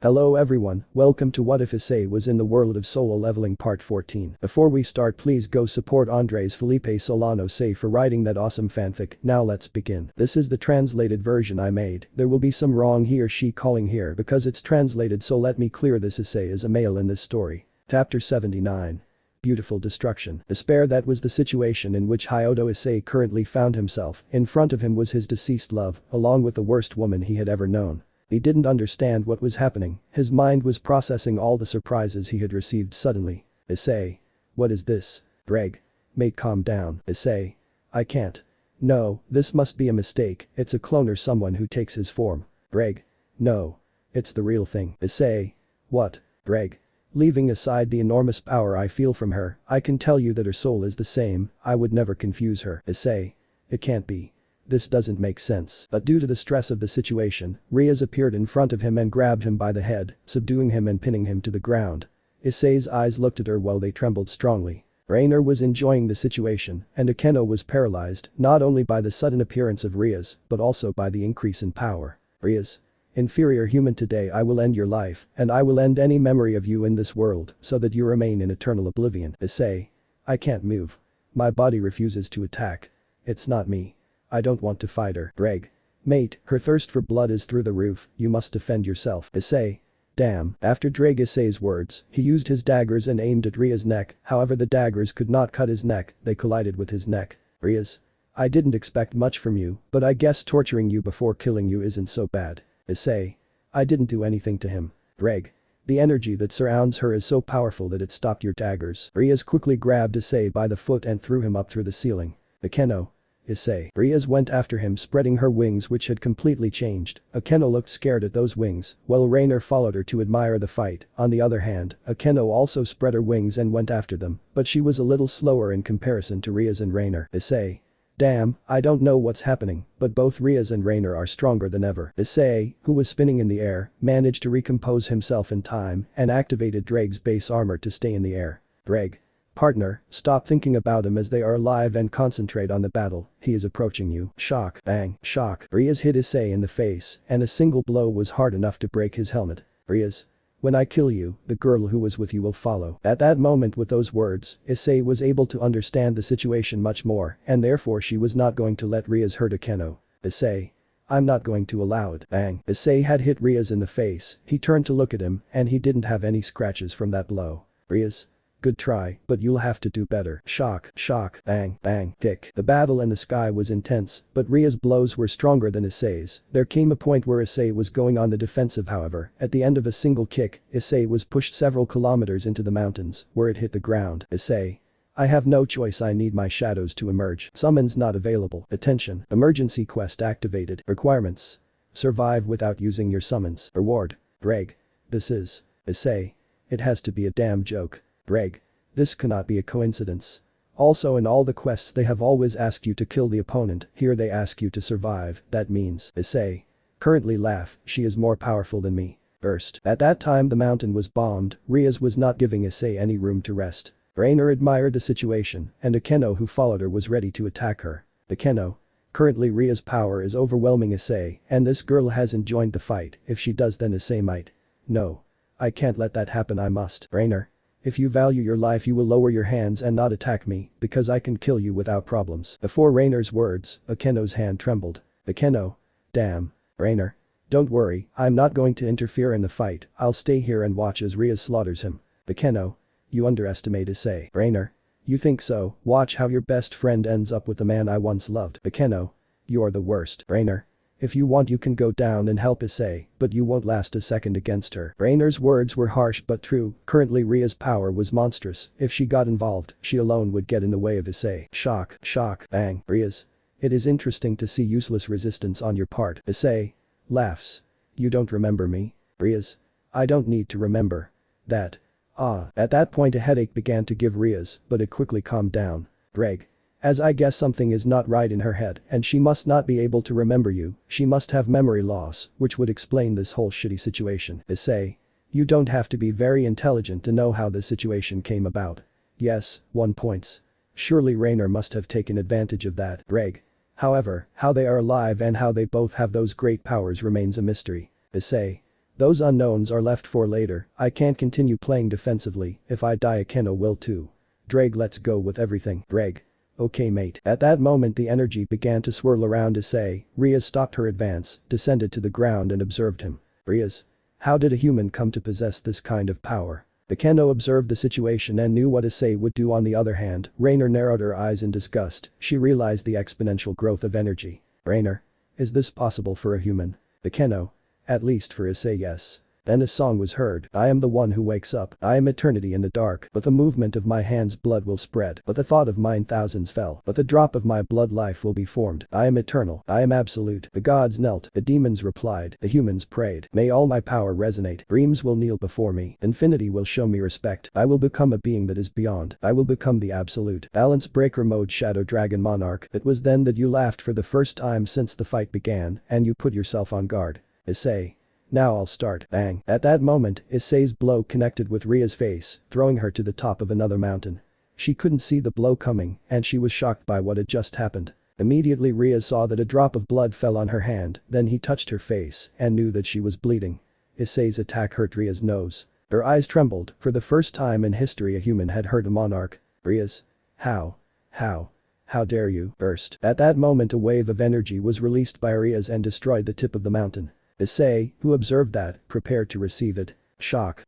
Hello everyone, welcome to What If Issei Was in the World of Solo Leveling Part 14. Before we start, please go support AndresFelipeSolanoDi for writing that awesome fanfic. Now let's begin. This is the translated version I made. There will be some wrong he or she calling here because it's translated, so let me clear this. Issei is a male in this story. Chapter 79. Beautiful destruction. Despair. That was the situation in which Hyodo Issei currently found himself. In front of him was his deceased love, along with the worst woman he had ever known. He didn't understand what was happening. His mind was processing all the surprises he had received suddenly. Issei. What is this? Greg. Mate, calm down. Issei. I can't. No, this must be a mistake. It's a clone or someone who takes his form. Greg. No. It's the real thing. Issei. What? Greg. Leaving aside the enormous power I feel from her, I can tell you that her soul is the same. I would never confuse her. Issei. It can't be. This doesn't make sense. But due to the stress of the situation, Riaz appeared in front of him and grabbed him by the head, subduing him and pinning him to the ground. Issei's eyes looked at her while they trembled strongly. Rainer was enjoying the situation, and Akeno was paralyzed, not only by the sudden appearance of Riaz, but also by the increase in power. Riaz. Inferior human, today I will end your life, and I will end any memory of you in this world, so that you remain in eternal oblivion. Issei. I can't move. My body refuses to attack. It's not me. I don't want to fight her. Greg. Mate, her thirst for blood is through the roof, you must defend yourself. Issei. Damn. After Drake Issei's words, he used his daggers and aimed at Riaz's neck, however the daggers could not cut his neck, they collided with his neck. Riaz. I didn't expect much from you, but I guess torturing you before killing you isn't so bad. Issei. I didn't do anything to him. Greg. The energy that surrounds her is so powerful that it stopped your daggers. Riaz quickly grabbed Issei by the foot and threw him up through the ceiling. Akeno. Issei. Riaz went after him, spreading her wings, which had completely changed. Akeno looked scared at those wings, while Rainer followed her to admire the fight. On the other hand, Akeno also spread her wings and went after them, but she was a little slower in comparison to Riaz and Rainer. Issei. Damn, I don't know what's happening, but both Riaz and Rainer are stronger than ever. Issei, who was spinning in the air, managed to recompose himself in time and activated Drake's base armor to stay in the air. Drake. Partner, stop thinking about him as they are alive and concentrate on the battle. He is approaching you. Shock. Bang. Shock. Riaz hit Issei in the face, and a single blow was hard enough to break his helmet. Riaz. When I kill you, the girl who was with you will follow. At that moment, with those words, Issei was able to understand the situation much more, and therefore she was not going to let Riaz hurt Akeno. Issei. I'm not going to allow it. Bang. Issei had hit Riaz in the face. He turned to look at him, and he didn't have any scratches from that blow. Riaz. Good try, but you'll have to do better. Shock. Shock. Bang. Bang. Kick. The battle in the sky was intense, but Riaz's blows were stronger than Issei's. There came a point where Issei was going on the defensive, however. At the end of a single kick, Issei was pushed several kilometers into the mountains, where it hit the ground. Issei. I have no choice, I need my shadows to emerge. Summons not available. Attention. Emergency quest activated. Requirements. Survive without using your summons. Reward. Greg. This is. Issei. It has to be a damn joke. Greg. This cannot be a coincidence. Also, in all the quests they have always asked you to kill the opponent, here they ask you to survive. That means. Issei. Currently laugh, she is more powerful than me. Burst. At that time the mountain was bombed, Riaz was not giving Issei any room to rest. Rainer admired the situation, and Akeno, who followed her, was ready to attack her. Akeno. Currently Riaz's power is overwhelming Issei, and this girl hasn't joined the fight. If she does, then Issei might. No. I can't let that happen, I must. Rainer. If you value your life, you will lower your hands and not attack me, because I can kill you without problems. Before Rainer's words, Akeno's hand trembled. Akeno. Damn. Rainer. Don't worry, I'm not going to interfere in the fight, I'll stay here and watch as Riaz slaughters him. Akeno. You underestimate Issei. Rainer. You think so? Watch how your best friend ends up with the man I once loved. Akeno. You're the worst. Rainer. If you want, you can go down and help Issei, but you won't last a second against her. Rainer's words were harsh but true. Currently Riaz's power was monstrous. If she got involved, she alone would get in the way of Issei. Shock. Shock. Bang. Riaz. It is interesting to see useless resistance on your part. Issei. Laughs. You don't remember me? Riaz. I don't need to remember. That. At that point a headache began to give Riaz, but it quickly calmed down. Greg. As I guess something is not right in her head, and she must not be able to remember you, she must have memory loss, which would explain this whole shitty situation. Issei. You don't have to be very intelligent to know how this situation came about. Yes, 1 point. Surely Rainer must have taken advantage of that. Greg. However, how they are alive and how they both have those great powers remains a mystery. Issei. Those unknowns are left for later, I can't continue playing defensively, if I die Akeno will too. Dreg, let's go with everything. Dreg. Okay mate. At that moment the energy began to swirl around Issei. Ria stopped her advance, descended to the ground and observed him. Rias. How did a human come to possess this kind of power? Akeno observed the situation and knew what Issei would do. On the other hand, Rainer narrowed her eyes in disgust. She realized the exponential growth of energy. Rainer. Is this possible for a human? Akeno. At least for Issei, yes. Then a song was heard. I am the one who wakes up. I am eternity in the dark. But the movement of my hands blood will spread. But the thought of mine thousands fell. But the drop of my blood life will be formed. I am eternal. I am absolute. The gods knelt. The demons replied. The humans prayed. May all my power resonate. Dreams will kneel before me. Infinity will show me respect. I will become a being that is beyond. I will become the absolute. Balance breaker mode Shadow Dragon Monarch. It was then that you laughed for the first time since the fight began, and you put yourself on guard. Issei. Now I'll start. Bang. At that moment, Issei's blow connected with Ria's face, throwing her to the top of another mountain. She couldn't see the blow coming, and she was shocked by what had just happened. Immediately Ria saw that a drop of blood fell on her hand, then he touched her face and knew that she was bleeding. Issei's attack hurt Ria's nose. Her eyes trembled. For the first time in history a human had hurt a monarch. Ria's. How dare you? Burst. At that moment a wave of energy was released by Ria's and destroyed the tip of the mountain. Issei, who observed that, prepared to receive it. Shock.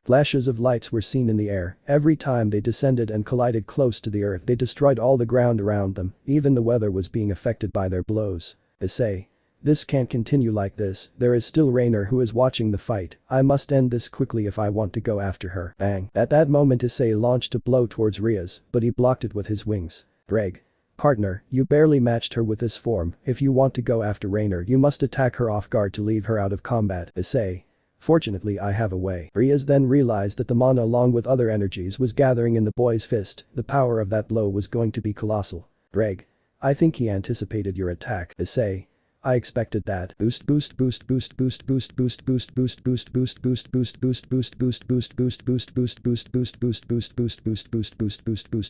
Flashes of lights were seen in the air. Every time they descended and collided close to the earth they destroyed all the ground around them. Even the weather was being affected by their blows. Issei. This can't continue like this. There is still Rainer who is watching the fight. I must end this quickly if I want to go after her. Bang. At that moment Issei launched a blow towards Ria's, but he blocked it with his wings. Dreg. Partner, you barely matched her with this form. If you want to go after Rainer you must attack her off guard to leave her out of combat. Issei. Fortunately I have a way. Rias then realized that the mana along with other energies was gathering in the boy's fist. The power of that blow was going to be colossal. Dreg. I think he anticipated your attack. Issei. I expected that.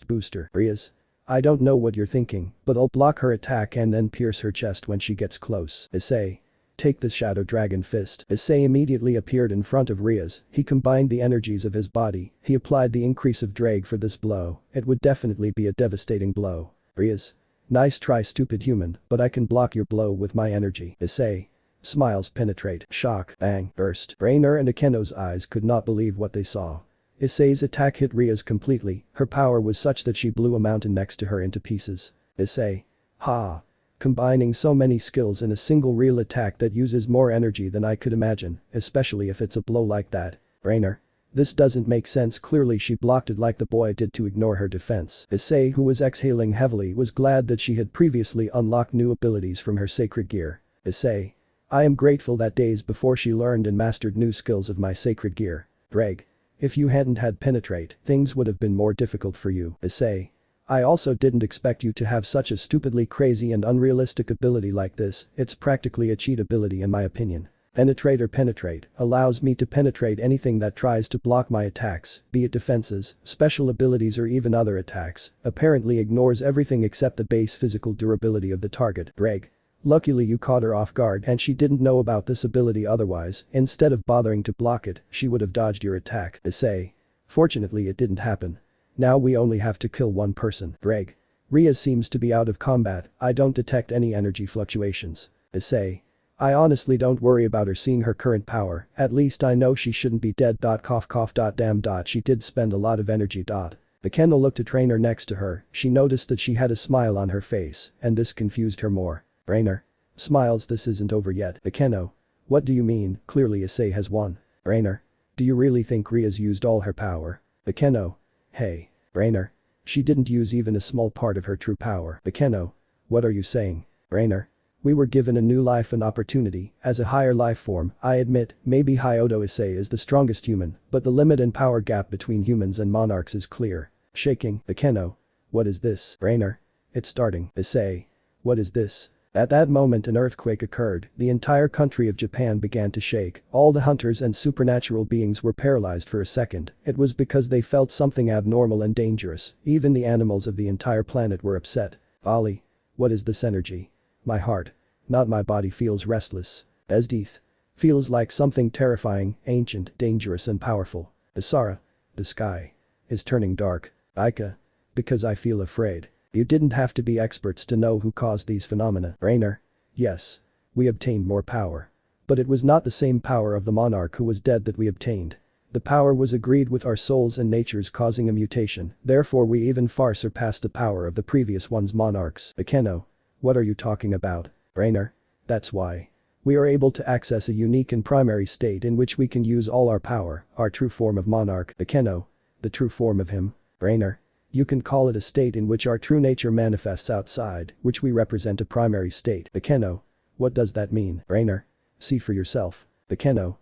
Booster. Rias. I don't know what you're thinking, but I'll block her attack and then pierce her chest when she gets close. Issei. Take this Shadow Dragon Fist. Issei immediately appeared in front of Rias. He combined the energies of his body. He applied the increase of Dreg for this blow. It would definitely be a devastating blow. Rias. Nice try stupid human, but I can block your blow with my energy. Issei. Smiles penetrate. Shock. Bang. Burst. Rainer and Akeno's eyes could not believe what they saw. Issei's attack hit Ria's completely. Her power was such that she blew a mountain next to her into pieces. Issei. Ha. Combining so many skills in a single real attack that uses more energy than I could imagine, especially if it's a blow like that. Rainer. This doesn't make sense. Clearly she blocked it like the boy did to ignore her defense. Issei, who was exhaling heavily, was glad that she had previously unlocked new abilities from her sacred gear. Issei. I am grateful that days before she learned and mastered new skills of my sacred gear. Dreg. If you hadn't had penetrate, things would have been more difficult for you. Issei. I also didn't expect you to have such a stupidly crazy and unrealistic ability like this. It's practically a cheat ability in my opinion. Penetrate allows me to penetrate anything that tries to block my attacks, be it defenses, special abilities or even other attacks. Apparently ignores everything except the base physical durability of the target. Dreg. Luckily you caught her off guard and she didn't know about this ability otherwise. Instead of bothering to block it, she would have dodged your attack. Issei. Fortunately it didn't happen. Now we only have to kill one person. Dreg. Ria seems to be out of combat. I don't detect any energy fluctuations. Issei. I honestly don't worry about her seeing her current power. At least I know she shouldn't be dead. Damn. She did spend a lot of energy. Akeno looked at Rainer next to her. She noticed that she had a smile on her face, and this confused her more. Rainer. Smiles. This isn't over yet. Akeno. What do you mean? Clearly Issei has won. Rainer. Do you really think Ria's used all her power? Akeno. Hey. Rainer. She didn't use even a small part of her true power. Akeno. What are you saying? Rainer. We were given a new life and opportunity. As a higher life form, I admit, maybe Hyodo Issei is the strongest human, but the limit and power gap between humans and monarchs is clear. Shaking. Akeno. What is this? Rainer. It's starting. Issei. What is this? At that moment an earthquake occurred. The entire country of Japan began to shake. All the hunters and supernatural beings were paralyzed for a second. It was because they felt something abnormal and dangerous. Even the animals of the entire planet were upset. Ali. What is this energy? My heart. Not my body feels restless. Esdeeth. Feels like something terrifying, ancient, dangerous and powerful. Isara. The sky is turning dark. Aika. Because I feel afraid. You didn't have to be experts to know who caused these phenomena. Rainer. Yes. We obtained more power. But it was not the same power of the monarch who was dead that we obtained. The power was agreed with our souls and natures causing a mutation, therefore we even far surpassed the power of the previous one's monarchs. Akeno. What are you talking about? Rainer. That's why. We are able to access a unique and primary state in which we can use all our power, our true form of monarch. Akeno. The true form of him. Rainer. You can call it a state in which our true nature manifests outside, which we represent a primary state. Akeno. What does that mean? Rainer. See for yourself. Akeno.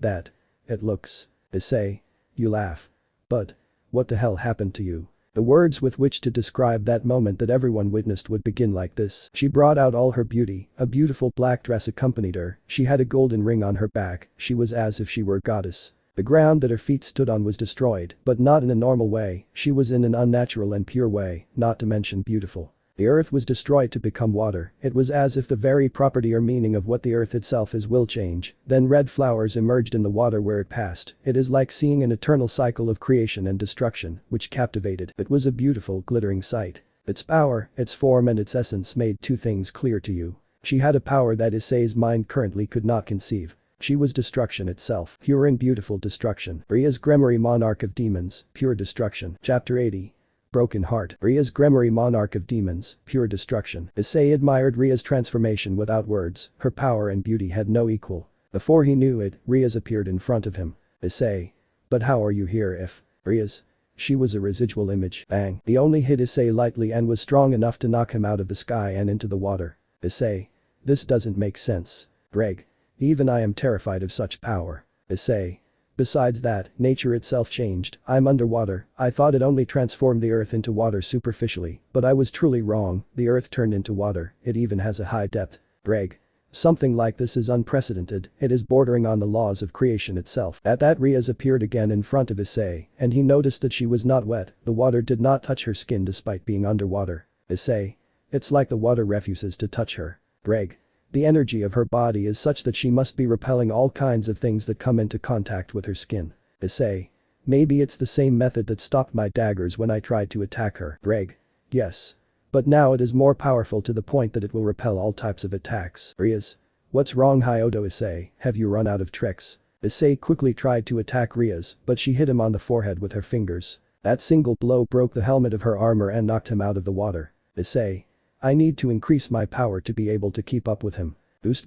That. It looks. Issei. You laugh. But. What the hell happened to you? The words with which to describe that moment that everyone witnessed would begin like this. She brought out all her beauty, a beautiful black dress accompanied her, she had a golden ring on her back, she was as if she were a goddess. The ground that her feet stood on was destroyed, but not in a normal way, she was in an unnatural and pure way, not to mention beautiful. The earth was destroyed to become water, it was as if the very property or meaning of what the earth itself is will change, then red flowers emerged in the water where it passed, it is like seeing an eternal cycle of creation and destruction, which captivated. It was a beautiful, glittering sight. Its power, its form and its essence made two things clear to you. She had a power that Issei's mind currently could not conceive. She was destruction itself, pure and beautiful destruction. Ria's Gremory Monarch of Demons, pure destruction. Chapter 80. Broken Heart. Ria's Gremory Monarch of Demons, pure destruction. Issei admired Ria's transformation without words, her power and beauty had no equal. Before he knew it, Ria's appeared in front of him. Issei. But how are you here if. Ria's. She was a residual image. Bang. He only hit Issei lightly and was strong enough to knock him out of the sky and into the water. Issei. This doesn't make sense. Greg. Even I am terrified of such power. Issei. Besides that, nature itself changed, I'm underwater, I thought it only transformed the earth into water superficially, but I was truly wrong, the earth turned into water, it even has a high depth. Greg. Something like this is unprecedented, it is bordering on the laws of creation itself. At that Riaz appeared again in front of Issei, and he noticed that she was not wet, the water did not touch her skin despite being underwater. Issei. It's like the water refuses to touch her. Greg. The energy of her body is such that she must be repelling all kinds of things that come into contact with her skin. Issei. Maybe it's the same method that stopped my daggers when I tried to attack her. Greg. Yes. But now it is more powerful to the point that it will repel all types of attacks. Riaz. What's wrong Hyodo Issei, have you run out of tricks? Issei quickly tried to attack Riaz, but she hit him on the forehead with her fingers. That single blow broke the helmet of her armor and knocked him out of the water. Issei. I need to increase my power to be able to keep up with him. Boost.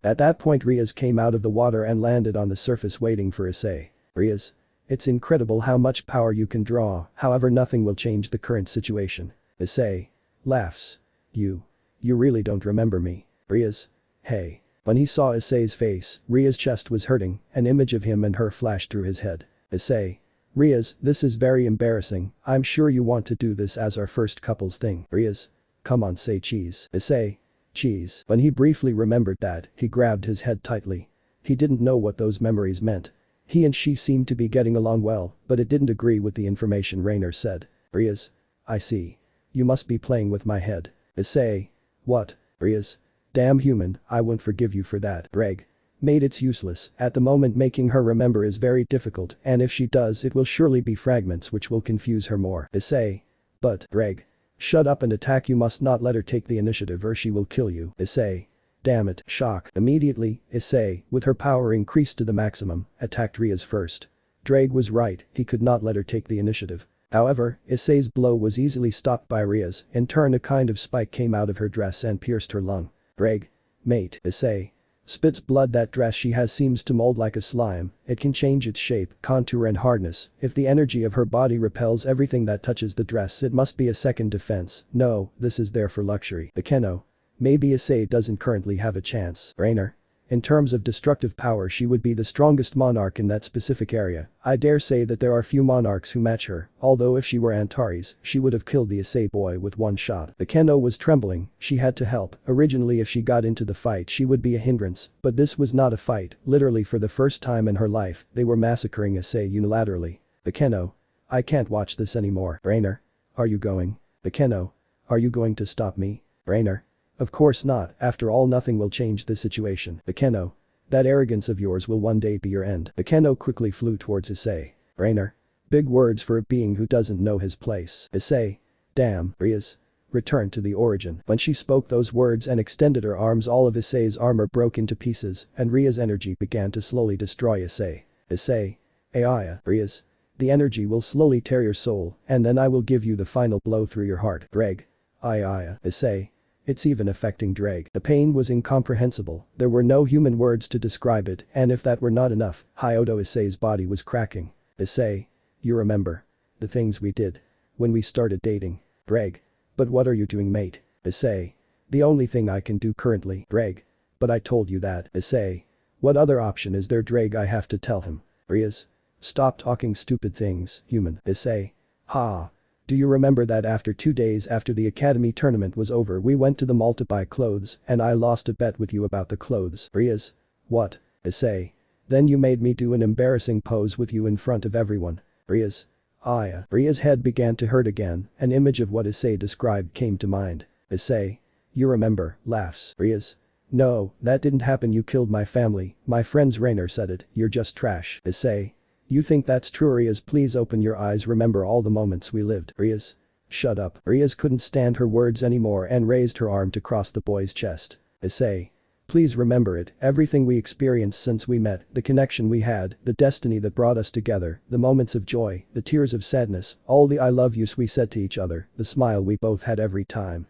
At that point Riaz came out of the water and landed on the surface waiting for Issei. Riaz. It's incredible how much power you can draw, however nothing will change the current situation. Issei. Laughs. You really don't remember me. Riaz. Hey. When he saw Issei's face, Riaz's chest was hurting, an image of him and her flashed through his head. Issei. Riaz, this is very embarrassing, I'm sure you want to do this as our first couples thing. Riaz. Come on say cheese. Issei. Cheese. When he briefly remembered that, he grabbed his head tightly. He didn't know what those memories meant. He and she seemed to be getting along well, but it didn't agree with the information Rainer said. Riaz. I see. You must be playing with my head. Issei. What? Riaz. Damn human, I won't forgive you for that. Greg. Made it's useless, at the moment making her remember is very difficult and if she does it will surely be fragments which will confuse her more. Issei. But. Greg. Shut up and attack, you must not let her take the initiative or she will kill you. Issei. Damn it. Shock. Immediately, Issei, with her power increased to the maximum, attacked Riaz first. Drake was right, he could not let her take the initiative. However, Issei's blow was easily stopped by Riaz, in turn a kind of spike came out of her dress and pierced her lung. Greg. Mate. Issei. Spits blood, that dress she has seems to mold like a slime, it can change its shape, contour and hardness, if the energy of her body repels everything that touches the dress it must be a second defense, no, this is there for luxury. Akeno. Maybe Issei doesn't currently have a chance. Rainer. In terms of destructive power she would be the strongest monarch in that specific area, I dare say that there are few monarchs who match her, although if she were Antares, she would have killed the Issei boy with one shot. Akeno was trembling, she had to help, originally if she got into the fight she would be a hindrance, but this was not a fight, literally for the first time in her life, they were massacring Issei unilaterally. Akeno. I can't watch this anymore. Rainer. Are you going? Akeno. Are you going to stop me? Rainer. Of course not, after all nothing will change this situation. Akeno. That arrogance of yours will one day be your end. Akeno quickly flew towards Issei. Rainer. Big words for a being who doesn't know his place. Issei. Damn, Ria's. Return to the origin. When she spoke those words and extended her arms, all of Issei's armor broke into pieces and Ria's energy began to slowly destroy Issei. Issei. Aiya, Ria's. The energy will slowly tear your soul and then I will give you the final blow through your heart. Dreg. Aiya, Issei. It's even affecting Dreg. The pain was incomprehensible, there were no human words to describe it and if that were not enough, Hyodo Issei's body was cracking. Issei. You remember. The things we did. When we started dating. Dreg. But what are you doing, mate? Issei. The only thing I can do currently. Dreg. But I told you that. Issei. What other option is there, Dreg? I have to tell him. Riaz. Stop talking stupid things, human. Issei. Ha. Do you remember that after 2 days after the academy tournament was over we went to the mall to buy clothes and I lost a bet with you about the clothes? Riaz. What? Issei. Then you made me do an embarrassing pose with you in front of everyone. Riaz. Aya. Ria's head began to hurt again, an image of what Issei described came to mind. Issei. You remember, laughs. Riaz. No, that didn't happen, you killed my family, my friends. Rainer said it, you're just trash. Issei. You think that's true? Riaz, please open your eyes, remember all the moments we lived. Riaz. Shut up. Riaz couldn't stand her words anymore and raised her arm to cross the boy's chest. Issei. Please remember it, everything we experienced since we met, the connection we had, the destiny that brought us together, the moments of joy, the tears of sadness, all the I love yous we said to each other, the smile we both had every time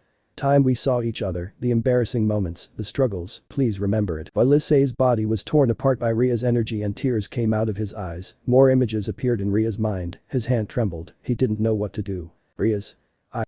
we saw each other, the embarrassing moments, the struggles, please remember it. While Issei's body was torn apart by Ria's energy and tears came out of his eyes, more images appeared in Ria's mind, his hand trembled, he didn't know what to do. Riaz.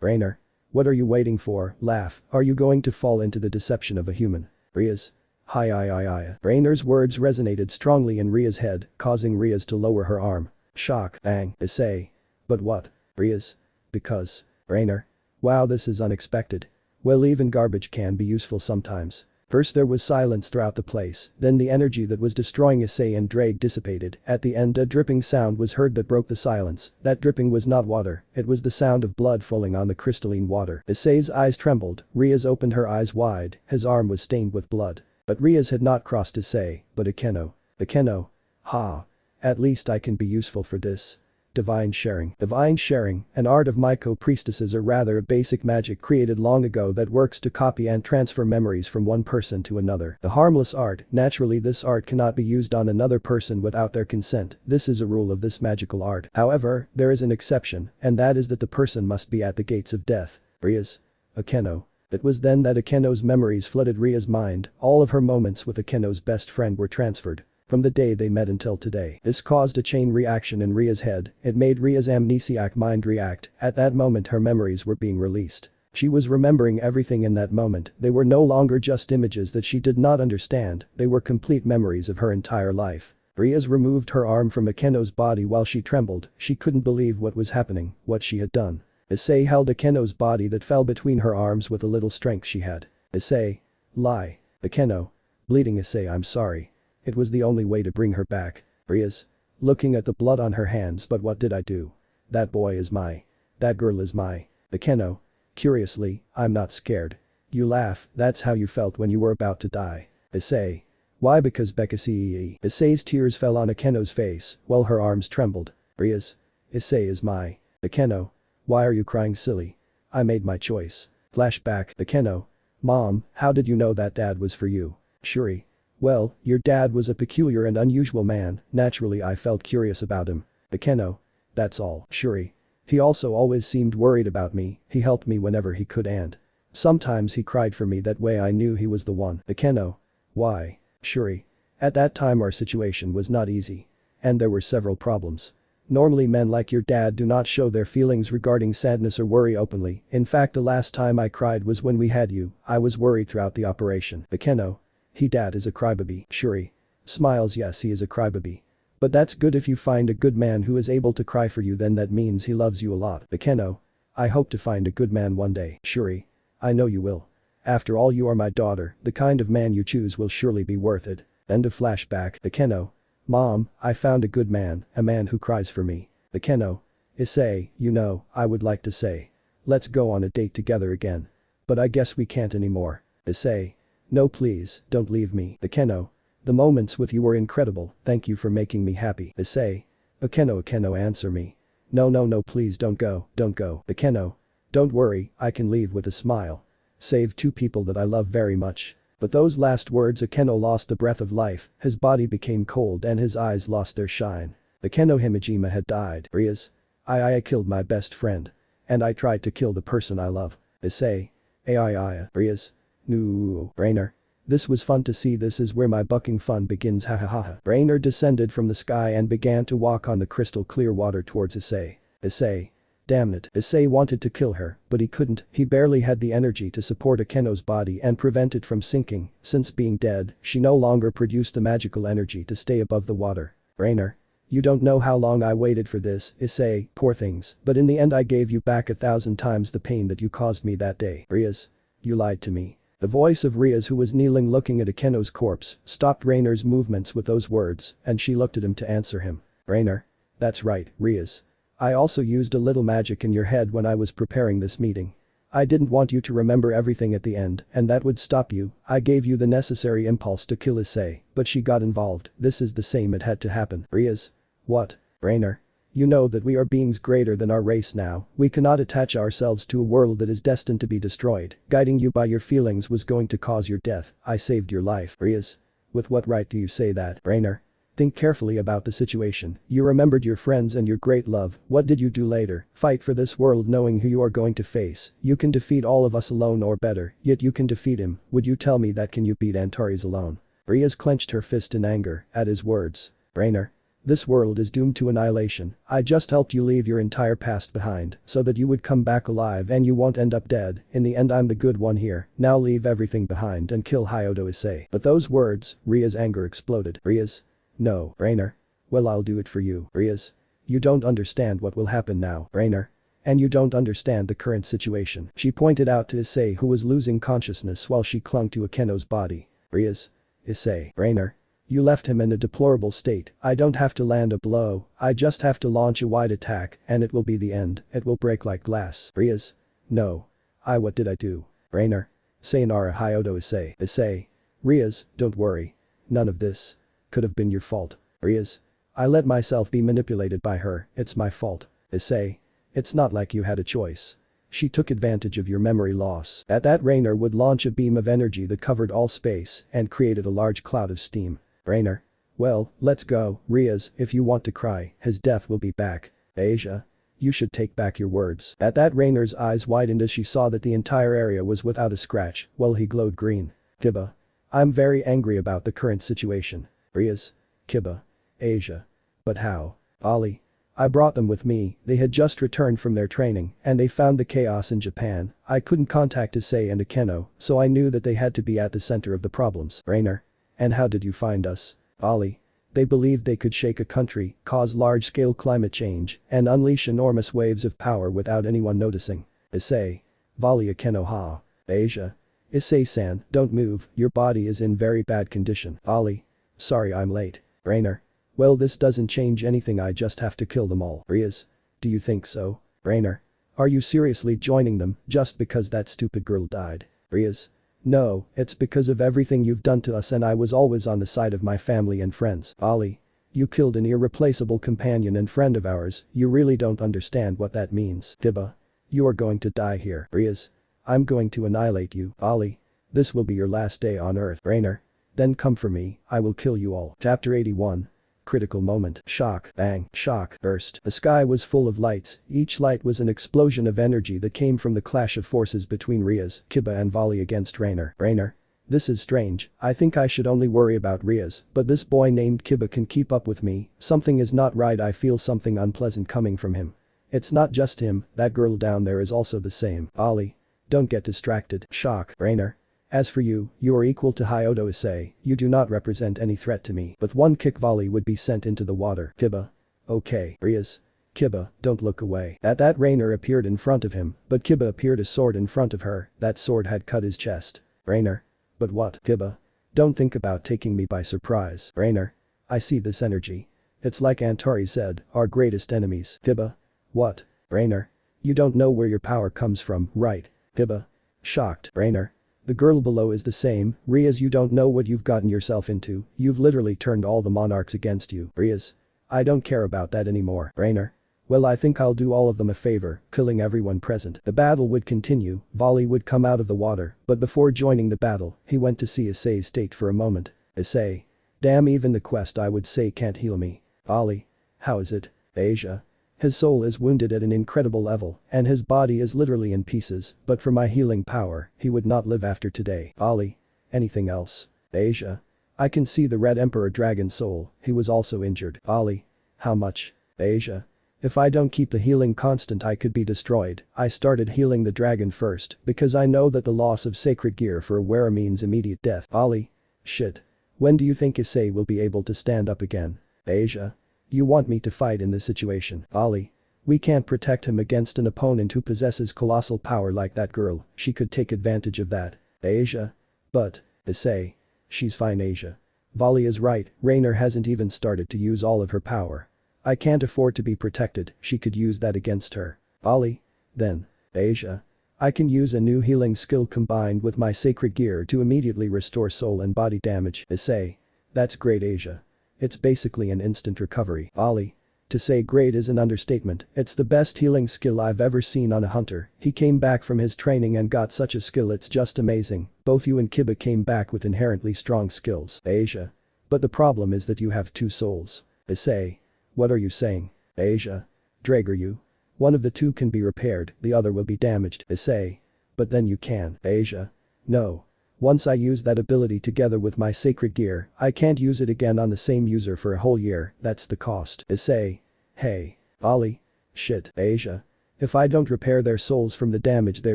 Rainer. What are you waiting for? Laugh, are you going to fall into the deception of a human? Riaz. Hi. Rainer's words resonated strongly in Ria's head, causing Riaz to lower her arm. Shock. Bang. Issei. But what? Riaz. Because. Rainer. Wow, this is unexpected. Well, even garbage can be useful sometimes. First there was silence throughout the place, then the energy that was destroying Issei and Drake dissipated. At the end a dripping sound was heard that broke the silence. That dripping was not water, it was the sound of blood falling on the crystalline water. Issei's eyes trembled, Riaz opened her eyes wide, his arm was stained with blood. But Riaz had not crossed Issei, but Akeno. Akeno. Ha. At least I can be useful for this. Divine sharing. Divine sharing, an art of myco priestesses, or rather a basic magic created long ago that works to copy and transfer memories from one person to another. A harmless art, naturally this art cannot be used on another person without their consent, this is a rule of this magical art. However, there is an exception, and that is that the person must be at the gates of death. Riaz. Akeno. It was then that Akeno's memories flooded Ria's mind, all of her moments with Akeno's best friend were transferred. From the day they met until today. This caused a chain reaction in Ria's head, it made Ria's amnesiac mind react, at that moment her memories were being released. She was remembering everything in that moment, they were no longer just images that she did not understand, they were complete memories of her entire life. Riaz removed her arm from Akeno's body while she trembled, she couldn't believe what was happening, what she had done. Issei held Akeno's body that fell between her arms with a little strength she had. Issei. Lie. Akeno. Bleeding Issei, I'm sorry. It was the only way to bring her back. Riaz. Looking at the blood on her hands, but what did I do? That boy is my. That girl is my. Akeno. Curiously, I'm not scared. You laugh, that's how you felt when you were about to die. Issei. Why? Because Bekasi. Issei's tears fell on Akeno's face, while her arms trembled. Riaz. Issei is my. Akeno. Why are you crying, silly? I made my choice. Flashback. Akeno. Mom, how did you know that dad was for you? Shuri. Well, your dad was a peculiar and unusual man, naturally I felt curious about him. Akeno. That's all. Shuri. He also always seemed worried about me, he helped me whenever he could and sometimes he cried for me, that way I knew he was the one. Akeno. Why? Shuri. At that time our situation was not easy. And there were several problems. Normally men like your dad do not show their feelings regarding sadness or worry openly, in fact the last time I cried was when we had you, I was worried throughout the operation. Akeno. He dad is a crybaby. Shuri. Smiles. Yes, he is a crybaby. But that's good, if you find a good man who is able to cry for you, then that means he loves you a lot. Akeno. I hope to find a good man one day. Shuri. I know you will. After all, you are my daughter, the kind of man you choose will surely be worth it. End of flashback. Akeno. Mom, I found a good man, a man who cries for me. Akeno. Issei, you know, I would like to say. Let's go on a date together again. But I guess we can't anymore. Issei. No please, don't leave me. Akeno. The moments with you were incredible, thank you for making me happy. Issei. Akeno answer me. No please don't go. Akeno. Don't worry, I can leave with a smile. Save two people that I love very much. But those last words Akeno lost the breath of life, his body became cold and his eyes lost their shine. Akeno Himejima had died. Rias. I killed my best friend. And I tried to kill the person I love. Issei. Rias. No. Brainer. This was fun to see, this is where my bucking fun begins, hahaha. Brainer descended from the sky and began to walk on the crystal clear water towards Issei. Issei. Damn it. Issei wanted to kill her, but he couldn't, he barely had the energy to support Akeno's body and prevent it from sinking, since being dead, she no longer produced the magical energy to stay above the water. Brainer. You don't know how long I waited for this, Issei, poor things, but in the end I gave you back 1,000 times the pain that you caused me that day. Rias. You lied to me. The voice of Rias, who was kneeling looking at Akeno's corpse, stopped Rainer's movements with those words, and she looked at him to answer him. Rainer. That's right, Rias. I also used a little magic in your head when I was preparing this meeting. I didn't want you to remember everything at the end, and that would stop you. I gave you the necessary impulse to kill Issei, but she got involved. This is the same, it had to happen. Rias. What? Rainer. You know that we are beings greater than our race now, we cannot attach ourselves to a world that is destined to be destroyed. Guiding you by your feelings was going to cause your death, I saved your life. Rias. With what right do you say that? Rainer. Think carefully about the situation, you remembered your friends and your great love, what did you do later? Fight for this world knowing who you are going to face, you can defeat all of us alone or better, yet you can defeat him, would you tell me that? Can you beat Antares alone? Rias clenched her fist in anger at his words. Rainer. This world is doomed to annihilation, I just helped you leave your entire past behind, so that you would come back alive and you won't end up dead, in the end I'm the good one here, now leave everything behind and kill Hyodo Issei. But those words, Ria's anger exploded. Rias. No. Rainer. Well, I'll do it for you. Rias. You don't understand what will happen now. Rainer. And you don't understand the current situation. She pointed out to Issei, who was losing consciousness while she clung to Akeno's body. Rias. Issei. Rainer. You left him in a deplorable state, I don't have to land a blow, I just have to launch a wide attack, and it will be the end, it will break like glass. Rias. No. What did I do? Rainer. Sayonara Hyodo Issei. Issei. Rias, don't worry. None of this could have been your fault. Rias. I let myself be manipulated by her, it's my fault. Issei. It's not like you had a choice. She took advantage of your memory loss. At that, Rainer would launch a beam of energy that covered all space and created a large cloud of steam. Rainer. Well, let's go, Rias, if you want to cry, his death will be back. Asia. You should take back your words. At that, Rainer's eyes widened as she saw that the entire area was without a scratch, while he glowed green. Kiba. I'm very angry about the current situation. Rias. Kiba. Asia. But how? Ali. I brought them with me, they had just returned from their training, and they found the chaos in Japan. I couldn't contact Issei and Akeno, so I knew that they had to be at the center of the problems. Rainer. And how did you find us? Ali. They believed they could shake a country, cause large-scale climate change, and unleash enormous waves of power without anyone noticing. Issei. Volley Akeno ha. Asia. Issei-san, don't move, your body is in very bad condition. Ali. Sorry I'm late. Rainer. Well, this doesn't change anything, I just have to kill them all. Rias. Do you think so? Rainer. Are you seriously joining them just because that stupid girl died? Rias. No, it's because of everything you've done to us, and I was always on the side of my family and friends. Ali. You killed an irreplaceable companion and friend of ours, you really don't understand what that means. Kiba. You are going to die here. Rias. I'm going to annihilate you. Ali. This will be your last day on Earth. Rainer. Then come for me, I will kill you all. Chapter 81. Critical moment. Shock. Bang. Shock. Burst. The sky was full of lights, each light was an explosion of energy that came from the clash of forces between Rias, Kiba and Volley against Rainer. Rainer. This is strange, I think I should only worry about Rias, but this boy named Kiba can keep up with me, something is not right, I feel something unpleasant coming from him. It's not just him, that girl down there is also the same. Ali. Don't get distracted. Shock. Rainer. As for you, you are equal to Hyodo Issei, you do not represent any threat to me. With one kick, Volley would be sent into the water. Kiba. Okay. Rias. Kiba, don't look away. At that, Rainer appeared in front of him, but Kiba appeared a sword in front of her, that sword had cut his chest. Rainer. But what? Kiba. Don't think about taking me by surprise. Rainer. I see this energy. It's like Antares said, our greatest enemies. Kiba. What? Rainer. You don't know where your power comes from, right? Kiba. Shocked. Rainer. The girl below is the same, Riaz, you don't know what you've gotten yourself into, you've literally turned all the monarchs against you. Riaz. I don't care about that anymore. Rainer. Well, I think I'll do all of them a favor, killing everyone present. The battle would continue, Volley would come out of the water, but before joining the battle, he went to see Issei's state for a moment. Issei. Damn, even the quest I would say can't heal me. Volley. How is it? Asia. His soul is wounded at an incredible level, and his body is literally in pieces, but for my healing power, he would not live after today. Volley. Anything else? Asia. I can see the Red Emperor Dragon soul, he was also injured. Volley. How much? Asia. If I don't keep the healing constant I could be destroyed. I started healing the dragon first because I know that the loss of sacred gear for a wearer means immediate death. Volley. Shit. When do you think Issei will be able to stand up again? Asia. You want me to fight in this situation? Volley. We can't protect him against an opponent who possesses colossal power like that girl, she could take advantage of that. Asia. But. Issei. She's fine. Asia. Volley is right, Rainer hasn't even started to use all of her power. I can't afford to be protected, she could use that against her. Volley. Then. Asia. I can use a new healing skill combined with my sacred gear to immediately restore soul and body damage. Issei. That's great. Asia. It's basically an instant recovery. Volley. To say great is an understatement, it's the best healing skill I've ever seen on a hunter. He came back from his training and got such a skill, it's just amazing. Both you and Kiba came back with inherently strong skills. Asia. But the problem is that you have two souls. Issei. What are you saying? Asia. Drager, you. One of the two can be repaired, the other will be damaged. Issei. But then you can. Asia. No. Once I use that ability together with my sacred gear, I can't use it again on the same user for a whole year, that's the cost. Issei. Hey. Volley. Shit. Asia. If I don't repair their souls from the damage they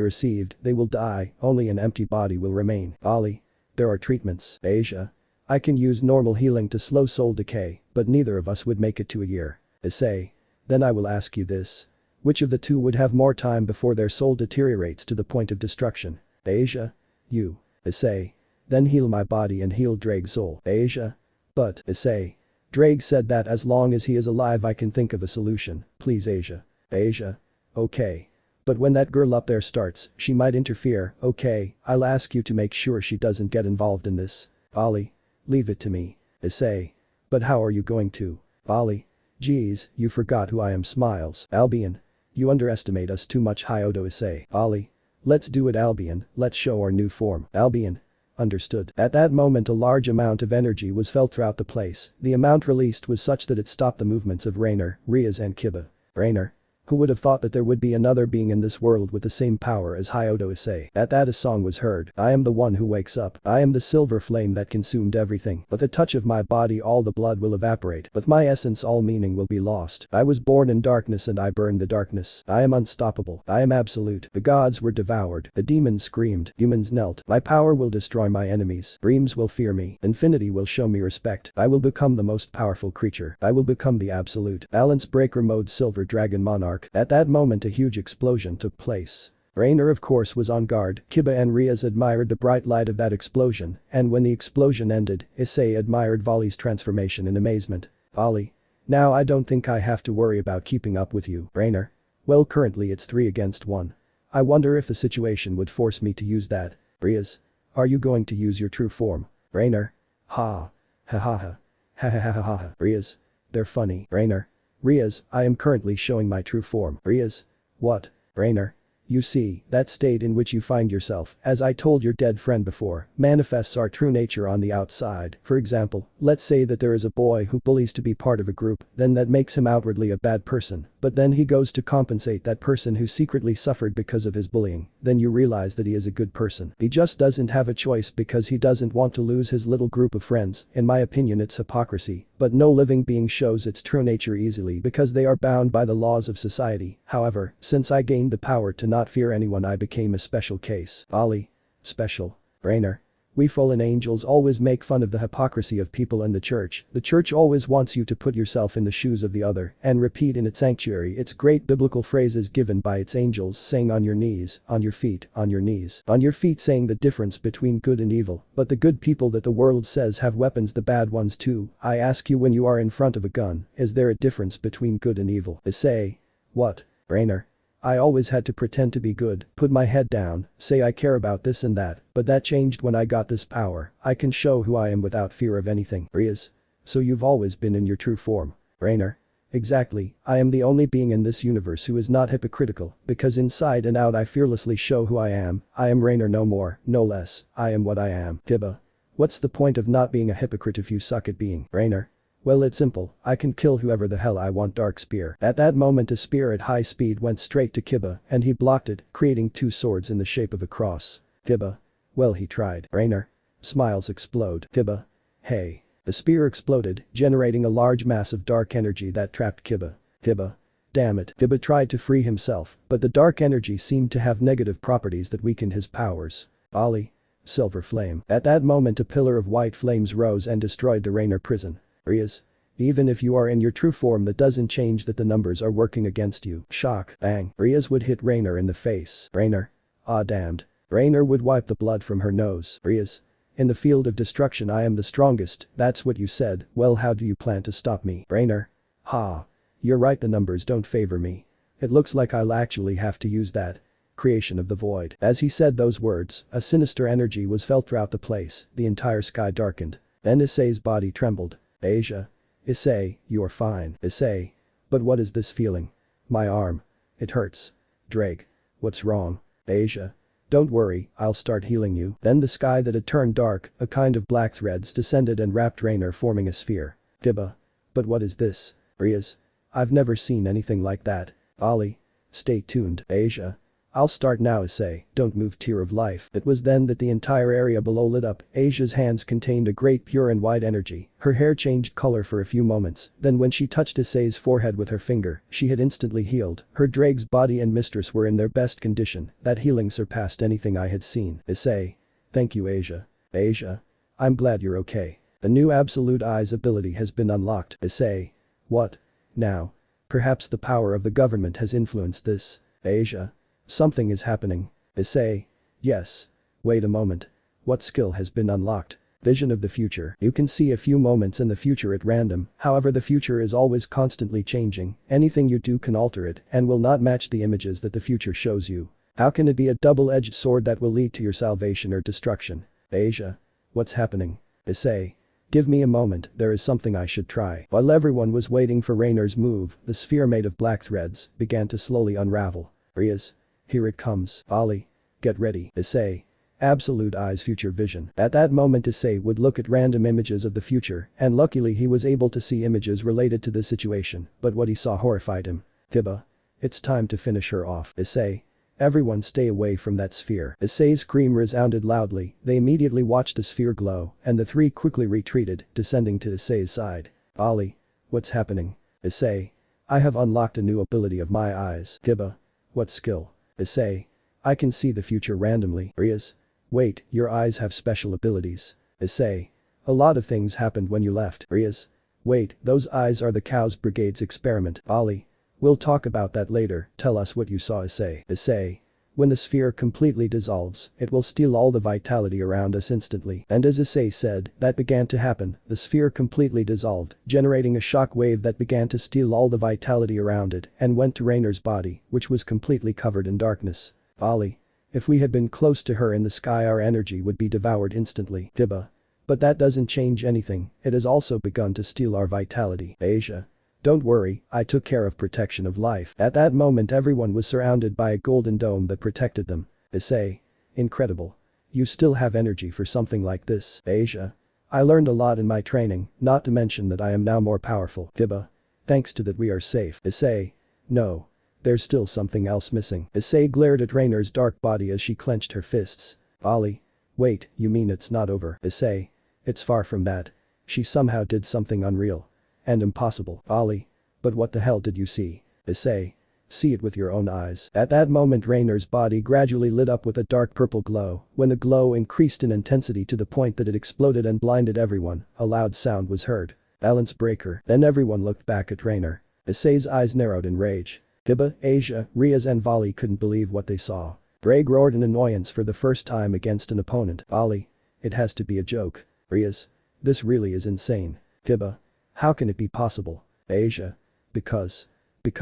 received, they will die, only an empty body will remain. Volley. There are treatments. Asia. I can use normal healing to slow soul decay, but neither of us would make it to a year. Issei. Then I will ask you this. Which of the two would have more time before their soul deteriorates to the point of destruction? Asia. You. Issei. Then heal my body and heal Drake's soul. Asia. But. Issei. Drake said that as long as he is alive I can think of a solution, please Asia. Asia. Okay. But when that girl up there starts, she might interfere. Okay, I'll ask you to make sure she doesn't get involved in this. Volley. Leave it to me. Issei. But how are you going to? Volley. Geez, you forgot who I am. Smiles. Albion. You underestimate us too much. Hyodo. Issei. Volley. Let's do it Albion, let's show our new form. Albion. Understood. At that moment a large amount of energy was felt throughout the place, the amount released was such that it stopped the movements of Rainer, Riaz and Kiba. Rainer. Who would have thought that there would be another being in this world with the same power as Hyodo Issei? At that a song was heard. I am the one who wakes up. I am the silver flame that consumed everything. With the touch of my body all the blood will evaporate. With my essence all meaning will be lost. I was born in darkness and I burn the darkness. I am unstoppable. I am absolute. The gods were devoured. The demons screamed. Humans knelt. My power will destroy my enemies. Dreams will fear me. Infinity will show me respect. I will become the most powerful creature. I will become the absolute. Balance breaker mode silver dragon monarch. At that moment a huge explosion took place. Rainer of course was on guard, Kiba and Riaz admired the bright light of that explosion, and when the explosion ended, Issei admired Volley's transformation in amazement. Volley. Now I don't think I have to worry about keeping up with you, Rainer. Well, currently it's 3 against 1. I wonder if the situation would force me to use that. Riaz. Are you going to use your true form? Rainer. Ha. Ha ha ha. Ha ha ha ha ha. Riaz. They're funny. Rainer. Riaz, I am currently showing my true form. Riaz. What? Rainer. You see, that state in which you find yourself, as I told your dead friend before, manifests our true nature on the outside. For example, let's say that there is a boy who bullies to be part of a group, then that makes him outwardly a bad person, but then he goes to compensate that person who secretly suffered because of his bullying, then you realize that he is a good person. He just doesn't have a choice because he doesn't want to lose his little group of friends. In my opinion it's hypocrisy, but no living being shows its true nature easily because they are bound by the laws of society. However, since I gained the power to not fear anyone I became a special case. Volley. Special. Rainer. We fallen angels always make fun of the hypocrisy of people in the church. The church always wants you to put yourself in the shoes of the other and repeat in its sanctuary its great biblical phrases given by its angels saying on your knees, on your feet, on your knees, on your feet, saying the difference between good and evil. But the good people that the world says have weapons, the bad ones too. I ask you, when you are in front of a gun, is there a difference between good and evil? Issei. What? Rainer. I always had to pretend to be good, put my head down, say I care about this and that, but that changed when I got this power. I can show who I am without fear of anything. Rias. So you've always been in your true form. Rainer. Exactly, I am the only being in this universe who is not hypocritical, because inside and out I fearlessly show who I am Rainer no more, no less, I am what I am. Tiba. What's the point of not being a hypocrite if you suck at being? Rainer. Well, it's simple, I can kill whoever the hell I want. Dark spear. At that moment a spear at high speed went straight to Kiba and he blocked it, creating two swords in the shape of a cross. Kiba. Well, he tried. Rainer. Smiles explode. Kiba. Hey. The spear exploded, generating a large mass of dark energy that trapped Kiba. Kiba. Damn it. Kiba tried to free himself, but the dark energy seemed to have negative properties that weakened his powers. Ali. Silver flame. At that moment a pillar of white flames rose and destroyed the Rainer prison. Rias. Even if you are in your true form, that doesn't change that the numbers are working against you. Shock. Bang. Rias would hit Rainer in the face. Rainer. Ah, damned. Rainer would wipe the blood from her nose. Rias. In the field of destruction I am the strongest, that's what you said. Well, how do you plan to stop me? Rainer. Ha. You're right, the numbers don't favor me. It looks like I'll actually have to use that. Creation of the void. As he said those words, a sinister energy was felt throughout the place, the entire sky darkened. Then Issei's body trembled. Asia. Issei, you're fine. Issei. But what is this feeling? My arm. It hurts. Drake. What's wrong? Asia. Don't worry, I'll start healing you. Then the sky that had turned dark, a kind of black threads descended and wrapped Rainer, forming a sphere. Tiba. But what is this? Rias. I've never seen anything like that. Ali. Stay tuned. Asia. I'll start now. Issei, don't move. Tear of life. It was then that the entire area below lit up. Asia's hands contained a great pure and white energy. Her hair changed color for a few moments, then when she touched Issei's forehead with her finger, she had instantly healed. Her Drake's body and mistress were in their best condition. That healing surpassed anything I had seen. Issei. Thank you, Asia. Asia. I'm glad you're okay. The new Absolute Eyes ability has been unlocked. Issei. What? Now. Perhaps the power of the government has influenced this. Asia. Something is happening. Issei. Yes. Wait a moment. What skill has been unlocked? Vision of the future. You can see a few moments in the future at random, however the future is always constantly changing. Anything you do can alter it and will not match the images that the future shows you. How can it be a double-edged sword that will lead to your salvation or destruction? Asia. What's happening? Issei. Give me a moment, there is something I should try. While everyone was waiting for Rainer's move, the sphere made of black threads began to slowly unravel. Rias. Here it comes. Ali. Get ready. Issei. Absolute Eyes Future Vision. At that moment Issei would look at random images of the future, and luckily he was able to see images related to the situation, but what he saw horrified him. Tiba. It's time to finish her off. Issei. Everyone stay away from that sphere. Issei's scream resounded loudly, they immediately watched the sphere glow, and the three quickly retreated, descending to Issei's side. Ali. What's happening? Issei. I have unlocked a new ability of my eyes. Tiba. What skill? Issei. I can see the future randomly. Rias. Wait, your eyes have special abilities. Issei. A lot of things happened when you left. Rias. Wait, those eyes are the Cows Brigade's experiment. Ali. We'll talk about that later, tell us what you saw. Issei. Issei. When the sphere completely dissolves, it will steal all the vitality around us instantly. And as Issei said, that began to happen, the sphere completely dissolved, generating a shock wave that began to steal all the vitality around it and went to Rainer's body, which was completely covered in darkness. Ali. If we had been close to her in the sky our energy would be devoured instantly. Tiba. But that doesn't change anything, it has also begun to steal our vitality. Asia. Don't worry, I took care of protection of life. At that moment everyone was surrounded by a golden dome that protected them. Issei. Incredible. You still have energy for something like this. Asia. I learned a lot in my training, not to mention that I am now more powerful. Tiba. Thanks to that we are safe. Issei. No. There's still something else missing. Issei glared at Rainer's dark body as she clenched her fists. Ali. Wait, you mean it's not over? Issei. It's far from that. She somehow did something unreal. And impossible. Ali. But what the hell did you see? Issei. See it with your own eyes. At that moment Rainer's body gradually lit up with a dark purple glow. When the glow increased in intensity to the point that it exploded and blinded everyone, a loud sound was heard. Balance breaker. Then everyone looked back at Rainer. Issei's eyes narrowed in rage. Tiba, Asia, Rias and Vali couldn't believe what they saw. Drake roared in annoyance for the first time against an opponent. Ali. It has to be a joke. Rias. This really is insane. Tiba. How can it be possible? Asia. Because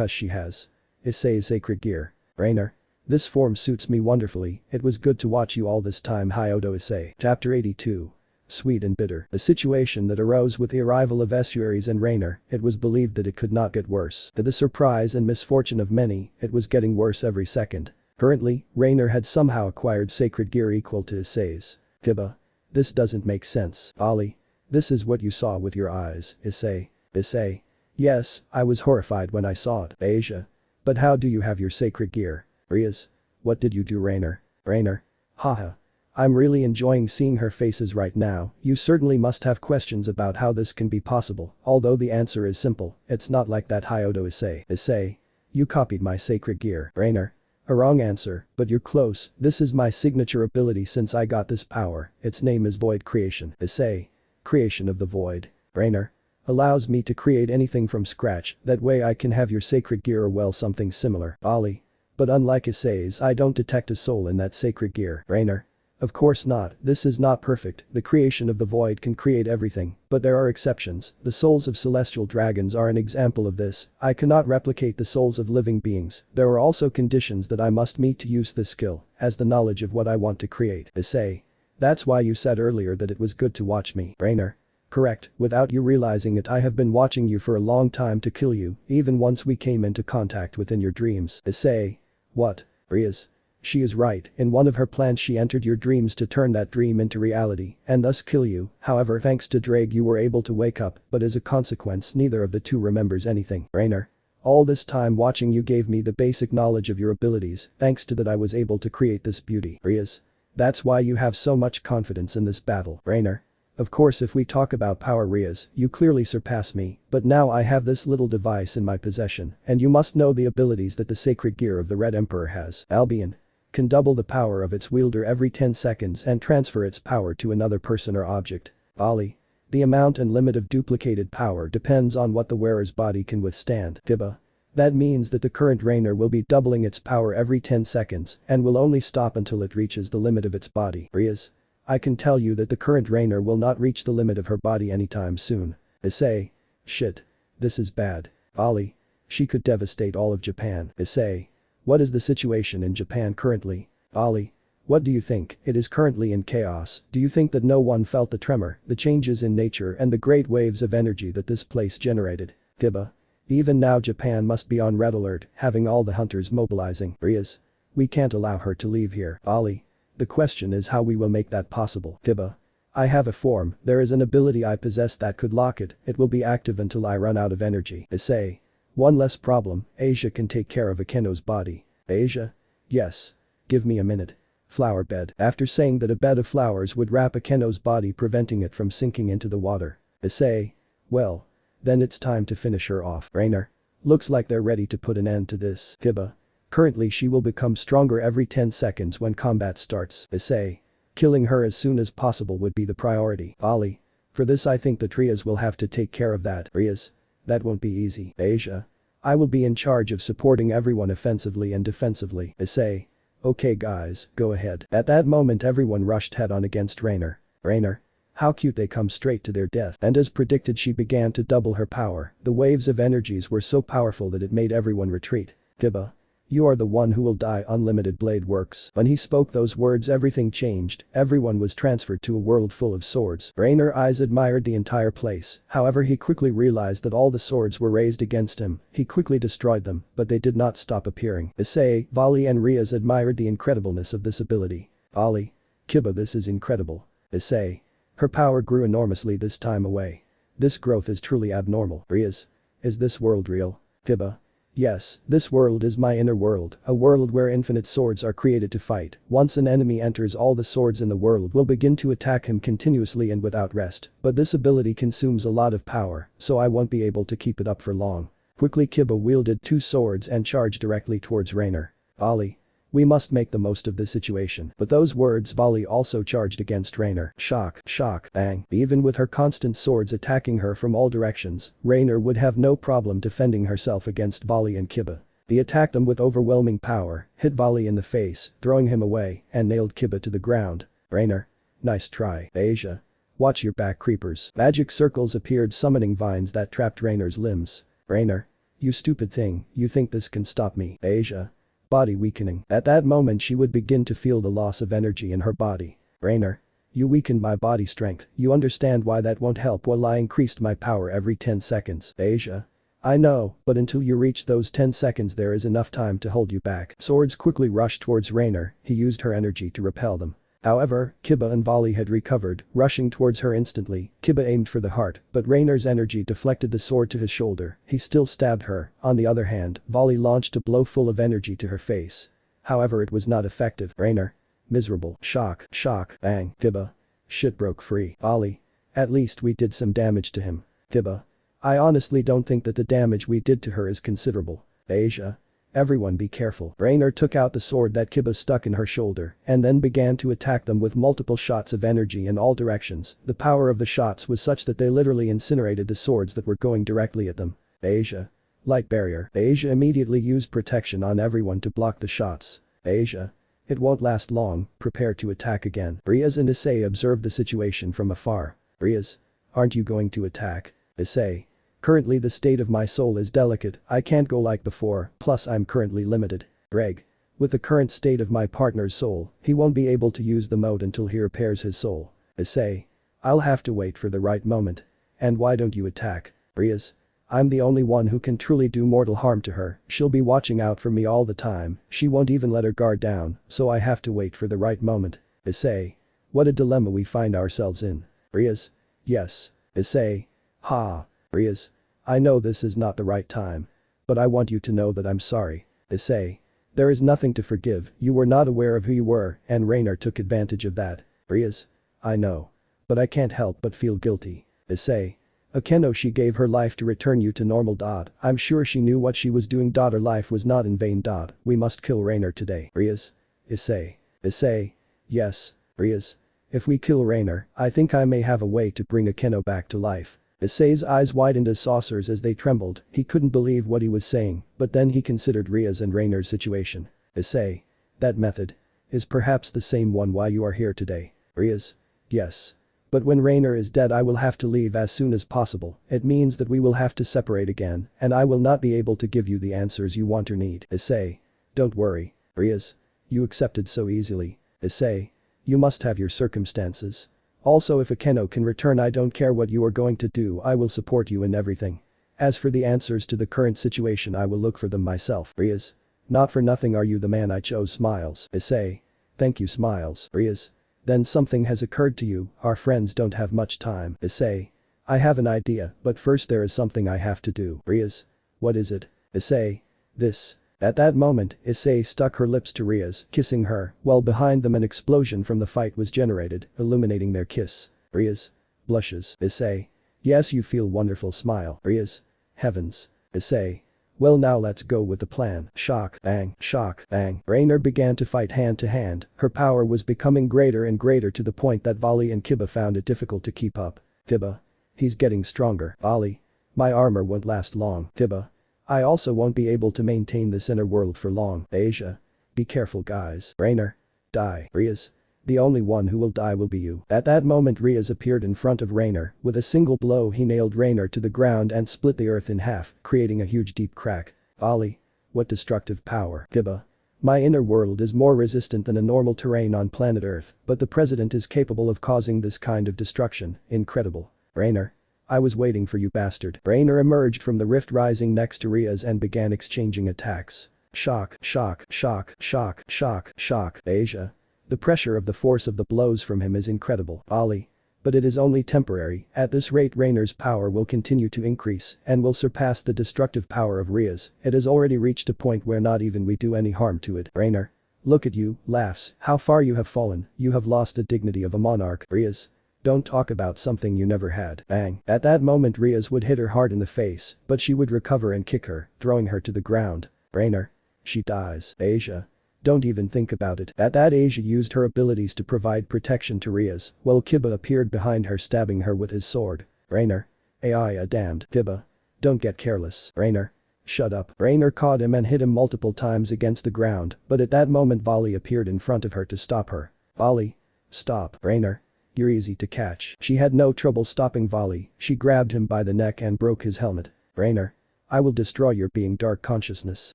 she has Issei's sacred gear. Rainer. This form suits me wonderfully, it was good to watch you all this time. Hyodo Issei. Chapter 82. Sweet and bitter. A situation that arose with the arrival of estuaries and Rainer, it was believed that it could not get worse. To the surprise and misfortune of many, it was getting worse every second. Currently, Rainer had somehow acquired sacred gear equal to Issei's. Kiba. This doesn't make sense. Ali. This is what you saw with your eyes, Issei. Issei. Yes, I was horrified when I saw it. Asia. But how do you have your sacred gear? Riaz. What did you do, Rainer? Rainer. Haha. I'm really enjoying seeing her faces right now. You certainly must have questions about how this can be possible, although the answer is simple, it's not like that. Hyodo Issei. Issei. You copied my sacred gear. Rainer. A wrong answer, but you're close. This is my signature ability since I got this power. Its name is Void Creation. Issei. Creation of the Void. Rainer. Allows me to create anything from scratch, that way I can have your sacred gear or well something similar. Ali. But unlike Issei's, I don't detect a soul in that sacred gear. Rainer. Of course not, this is not perfect, the creation of the void can create everything, but there are exceptions, the souls of celestial dragons are an example of this, I cannot replicate the souls of living beings, there are also conditions that I must meet to use this skill, as the knowledge of what I want to create. Issei. That's why you said earlier that it was good to watch me. Rainer. Correct, without you realizing it I have been watching you for a long time to kill you, even once we came into contact within your dreams. Issei. What? Riaz. She is right, in one of her plans she entered your dreams to turn that dream into reality, and thus kill you, however thanks to Drake you were able to wake up, but as a consequence neither of the two remembers anything. Rainer. All this time watching you gave me the basic knowledge of your abilities, thanks to that I was able to create this beauty. Riaz. That's why you have so much confidence in this battle. Rainer. Of course if we talk about power Riaz, you clearly surpass me, but now I have this little device in my possession, and you must know the abilities that the sacred gear of the Red Emperor has. Albion. Can double the power of its wielder every 10 seconds and transfer its power to another person or object. Ali. The amount and limit of duplicated power depends on what the wearer's body can withstand. Tiba. That means that the current Rainer will be doubling its power every 10 seconds and will only stop until it reaches the limit of its body. Riaz. I can tell you that the current Rainer will not reach the limit of her body anytime soon. Issei. Shit. This is bad. Ali. She could devastate all of Japan. Issei. What is the situation in Japan currently? Ali. What do you think? It is currently in chaos. Do you think that no one felt the tremor, the changes in nature and the great waves of energy that this place generated? Tiba. Even now Japan must be on red alert, having all the hunters mobilizing. Riaz. We can't allow her to leave here. Ali. The question is how we will make that possible. Tiba. I have a form, there is an ability I possess that could lock it, it will be active until I run out of energy. Issei. One less problem, Asia can take care of Akeno's body. Asia? Yes. Give me a minute. Flower bed. After saying that a bed of flowers would wrap Akeno's body preventing it from sinking into the water. Issei. Well. Then it's time to finish her off. Rainer. Looks like they're ready to put an end to this. Tiba. Currently she will become stronger every 10 seconds when combat starts. Issei. Killing her as soon as possible would be the priority. Ali. For this I think the Trias will have to take care of that. Riaz. That won't be easy. Asia. I will be in charge of supporting everyone offensively and defensively. Issei. Okay guys, go ahead. At that moment everyone rushed head on against Rainer. Rainer. How cute, they come straight to their death. And as predicted she began to double her power, the waves of energies were so powerful that it made everyone retreat. Tiba. You are the one who will die. Unlimited blade works. When he spoke those words everything changed, everyone was transferred to a world full of swords. Rainer's eyes admired the entire place, however he quickly realized that all the swords were raised against him, he quickly destroyed them, but they did not stop appearing. Issei, Vali and Riaz admired the incredibleness of this ability. Ali. Kiba, this is incredible. Issei. Her power grew enormously this time away. This growth is truly abnormal. Riaz. Is this world real? Kiba. Yes, this world is my inner world, a world where infinite swords are created to fight. Once an enemy enters, all the swords in the world will begin to attack him continuously and without rest, but this ability consumes a lot of power, so I won't be able to keep it up for long. Quickly Kiba wielded two swords and charged directly towards Rainer. Ali. We must make the most of this situation. But those words Vali also charged against Rainer. Shock, shock, bang. Even with her constant swords attacking her from all directions, Rainer would have no problem defending herself against Vali and Kiba. He attacked them with overwhelming power, hit Vali in the face, throwing him away, and nailed Kiba to the ground. Rainer. Nice try. Asia. Watch your back, creepers. Magic circles appeared summoning vines that trapped Rainer's limbs. Rainer. You stupid thing, you think this can stop me? Asia. Body weakening. At that moment she would begin to feel the loss of energy in her body. Rainer. You weakened my body strength, you understand why that won't help while I increased my power every 10 seconds. Asia. I know, but until you reach those 10 seconds there is enough time to hold you back. Swords quickly rushed towards Rainer, he used her energy to repel them. However, Kiba and Volley had recovered, rushing towards her instantly. Kiba aimed for the heart, but Rainer's energy deflected the sword to his shoulder, he still stabbed her. On the other hand, Volley launched a blow full of energy to her face. However, it was not effective. Rainer. Miserable. Shock. Shock. Bang. Kiba. Shit broke free. Volley. At least we did some damage to him. Kiba. I honestly don't think that the damage we did to her is considerable. Asia. Everyone be careful. Rainer took out the sword that Kiba stuck in her shoulder and then began to attack them with multiple shots of energy in all directions. The power of the shots was such that they literally incinerated the swords that were going directly at them. Asia. Light barrier. Asia immediately used protection on everyone to block the shots. Asia. It won't last long, prepare to attack again. Riaz and Issei observed the situation from afar. Riaz. Aren't you going to attack? Issei. Currently the state of my soul is delicate, I can't go like before, plus I'm currently limited. Greg. With the current state of my partner's soul, he won't be able to use the mode until he repairs his soul. Issei. I'll have to wait for the right moment. And why don't you attack? Riaz. I'm the only one who can truly do mortal harm to her, she'll be watching out for me all the time, she won't even let her guard down, so I have to wait for the right moment. Issei. What a dilemma we find ourselves in. Riaz. Yes. Issei. Ha. Riaz. I know this is not the right time. But I want you to know that I'm sorry. Issei. There is nothing to forgive, you were not aware of who you were, and Rainer took advantage of that. Riaz. I know. But I can't help but feel guilty. Issei. Akeno, she gave her life to return you to normal. I'm sure she knew what she was doing. Her life was not in vain. We must kill Rainer today. Riaz. Issei. Issei. Yes. Riaz. If we kill Rainer, I think I may have a way to bring Akeno back to life. Issei's eyes widened as saucers as they trembled, he couldn't believe what he was saying, but then he considered Riaz and Rainer's situation. Issei. That method is perhaps the same one why you are here today. Riaz. Yes. But when Rainer is dead I will have to leave as soon as possible, it means that we will have to separate again, and I will not be able to give you the answers you want or need. Issei. Don't worry. Riaz. You accepted so easily. Issei. You must have your circumstances. Also if Akeno can return I don't care what you are going to do, I will support you in everything. As for the answers to the current situation I will look for them myself. Riaz. Not for nothing are you the man I chose. Smiles. Issei. Thank you. Smiles. Riaz. Then something has occurred to you, our friends don't have much time. Issei. I have an idea, but first there is something I have to do. Riaz. What is it? Issei. This. At that moment, Issei stuck her lips to Riaz, kissing her, while behind them an explosion from the fight was generated, illuminating their kiss. Riaz. Blushes. Issei. Yes, you feel wonderful. Smile. Riaz. Heavens. Issei. Well, now let's go with the plan. Shock. Bang. Shock. Bang. Rainer began to fight hand to hand, her power was becoming greater and greater to the point that Volley and Kiba found it difficult to keep up. Kiba. He's getting stronger. Volley. My armor won't last long. Kiba. I also won't be able to maintain this inner world for long. Asia. Be careful guys. Rainer. Die. Riaz. The only one who will die will be you. At that moment Riaz appeared in front of Rainer, with a single blow he nailed Rainer to the ground and split the earth in half, creating a huge deep crack. Volley. What destructive power. Kiba. My inner world is more resistant than a normal terrain on planet Earth, but the president is capable of causing this kind of destruction, incredible. Rainer. I was waiting for you bastard. Rainer emerged from the rift rising next to Riaz and began exchanging attacks. Shock. Shock. Shock. Shock. Shock. Shock. Asia. The pressure of the force of the blows from him is incredible. Volley. But it is only temporary, at this rate Rainer's power will continue to increase and will surpass the destructive power of Riaz, it has already reached a point where not even we do any harm to it. Rainer. Look at you, laughs, how far you have fallen, you have lost the dignity of a monarch. Riaz. Don't talk about something you never had. Bang. At that moment Riaz would hit her hard in the face, but she would recover and kick her, throwing her to the ground. Rainer. She dies. Asia. Don't even think about it. At that Asia used her abilities to provide protection to Riaz, while Kiba appeared behind her stabbing her with his sword. Rainer. AI damned. Kiba. Don't get careless. Rainer. Shut up. Rainer caught him and hit him multiple times against the ground, but at that moment Volley appeared in front of her to stop her. Volley. Stop. Rainer. You're easy to catch. She had no trouble stopping Volley, she grabbed him by the neck and broke his helmet. Rainer. I will destroy your being dark consciousness.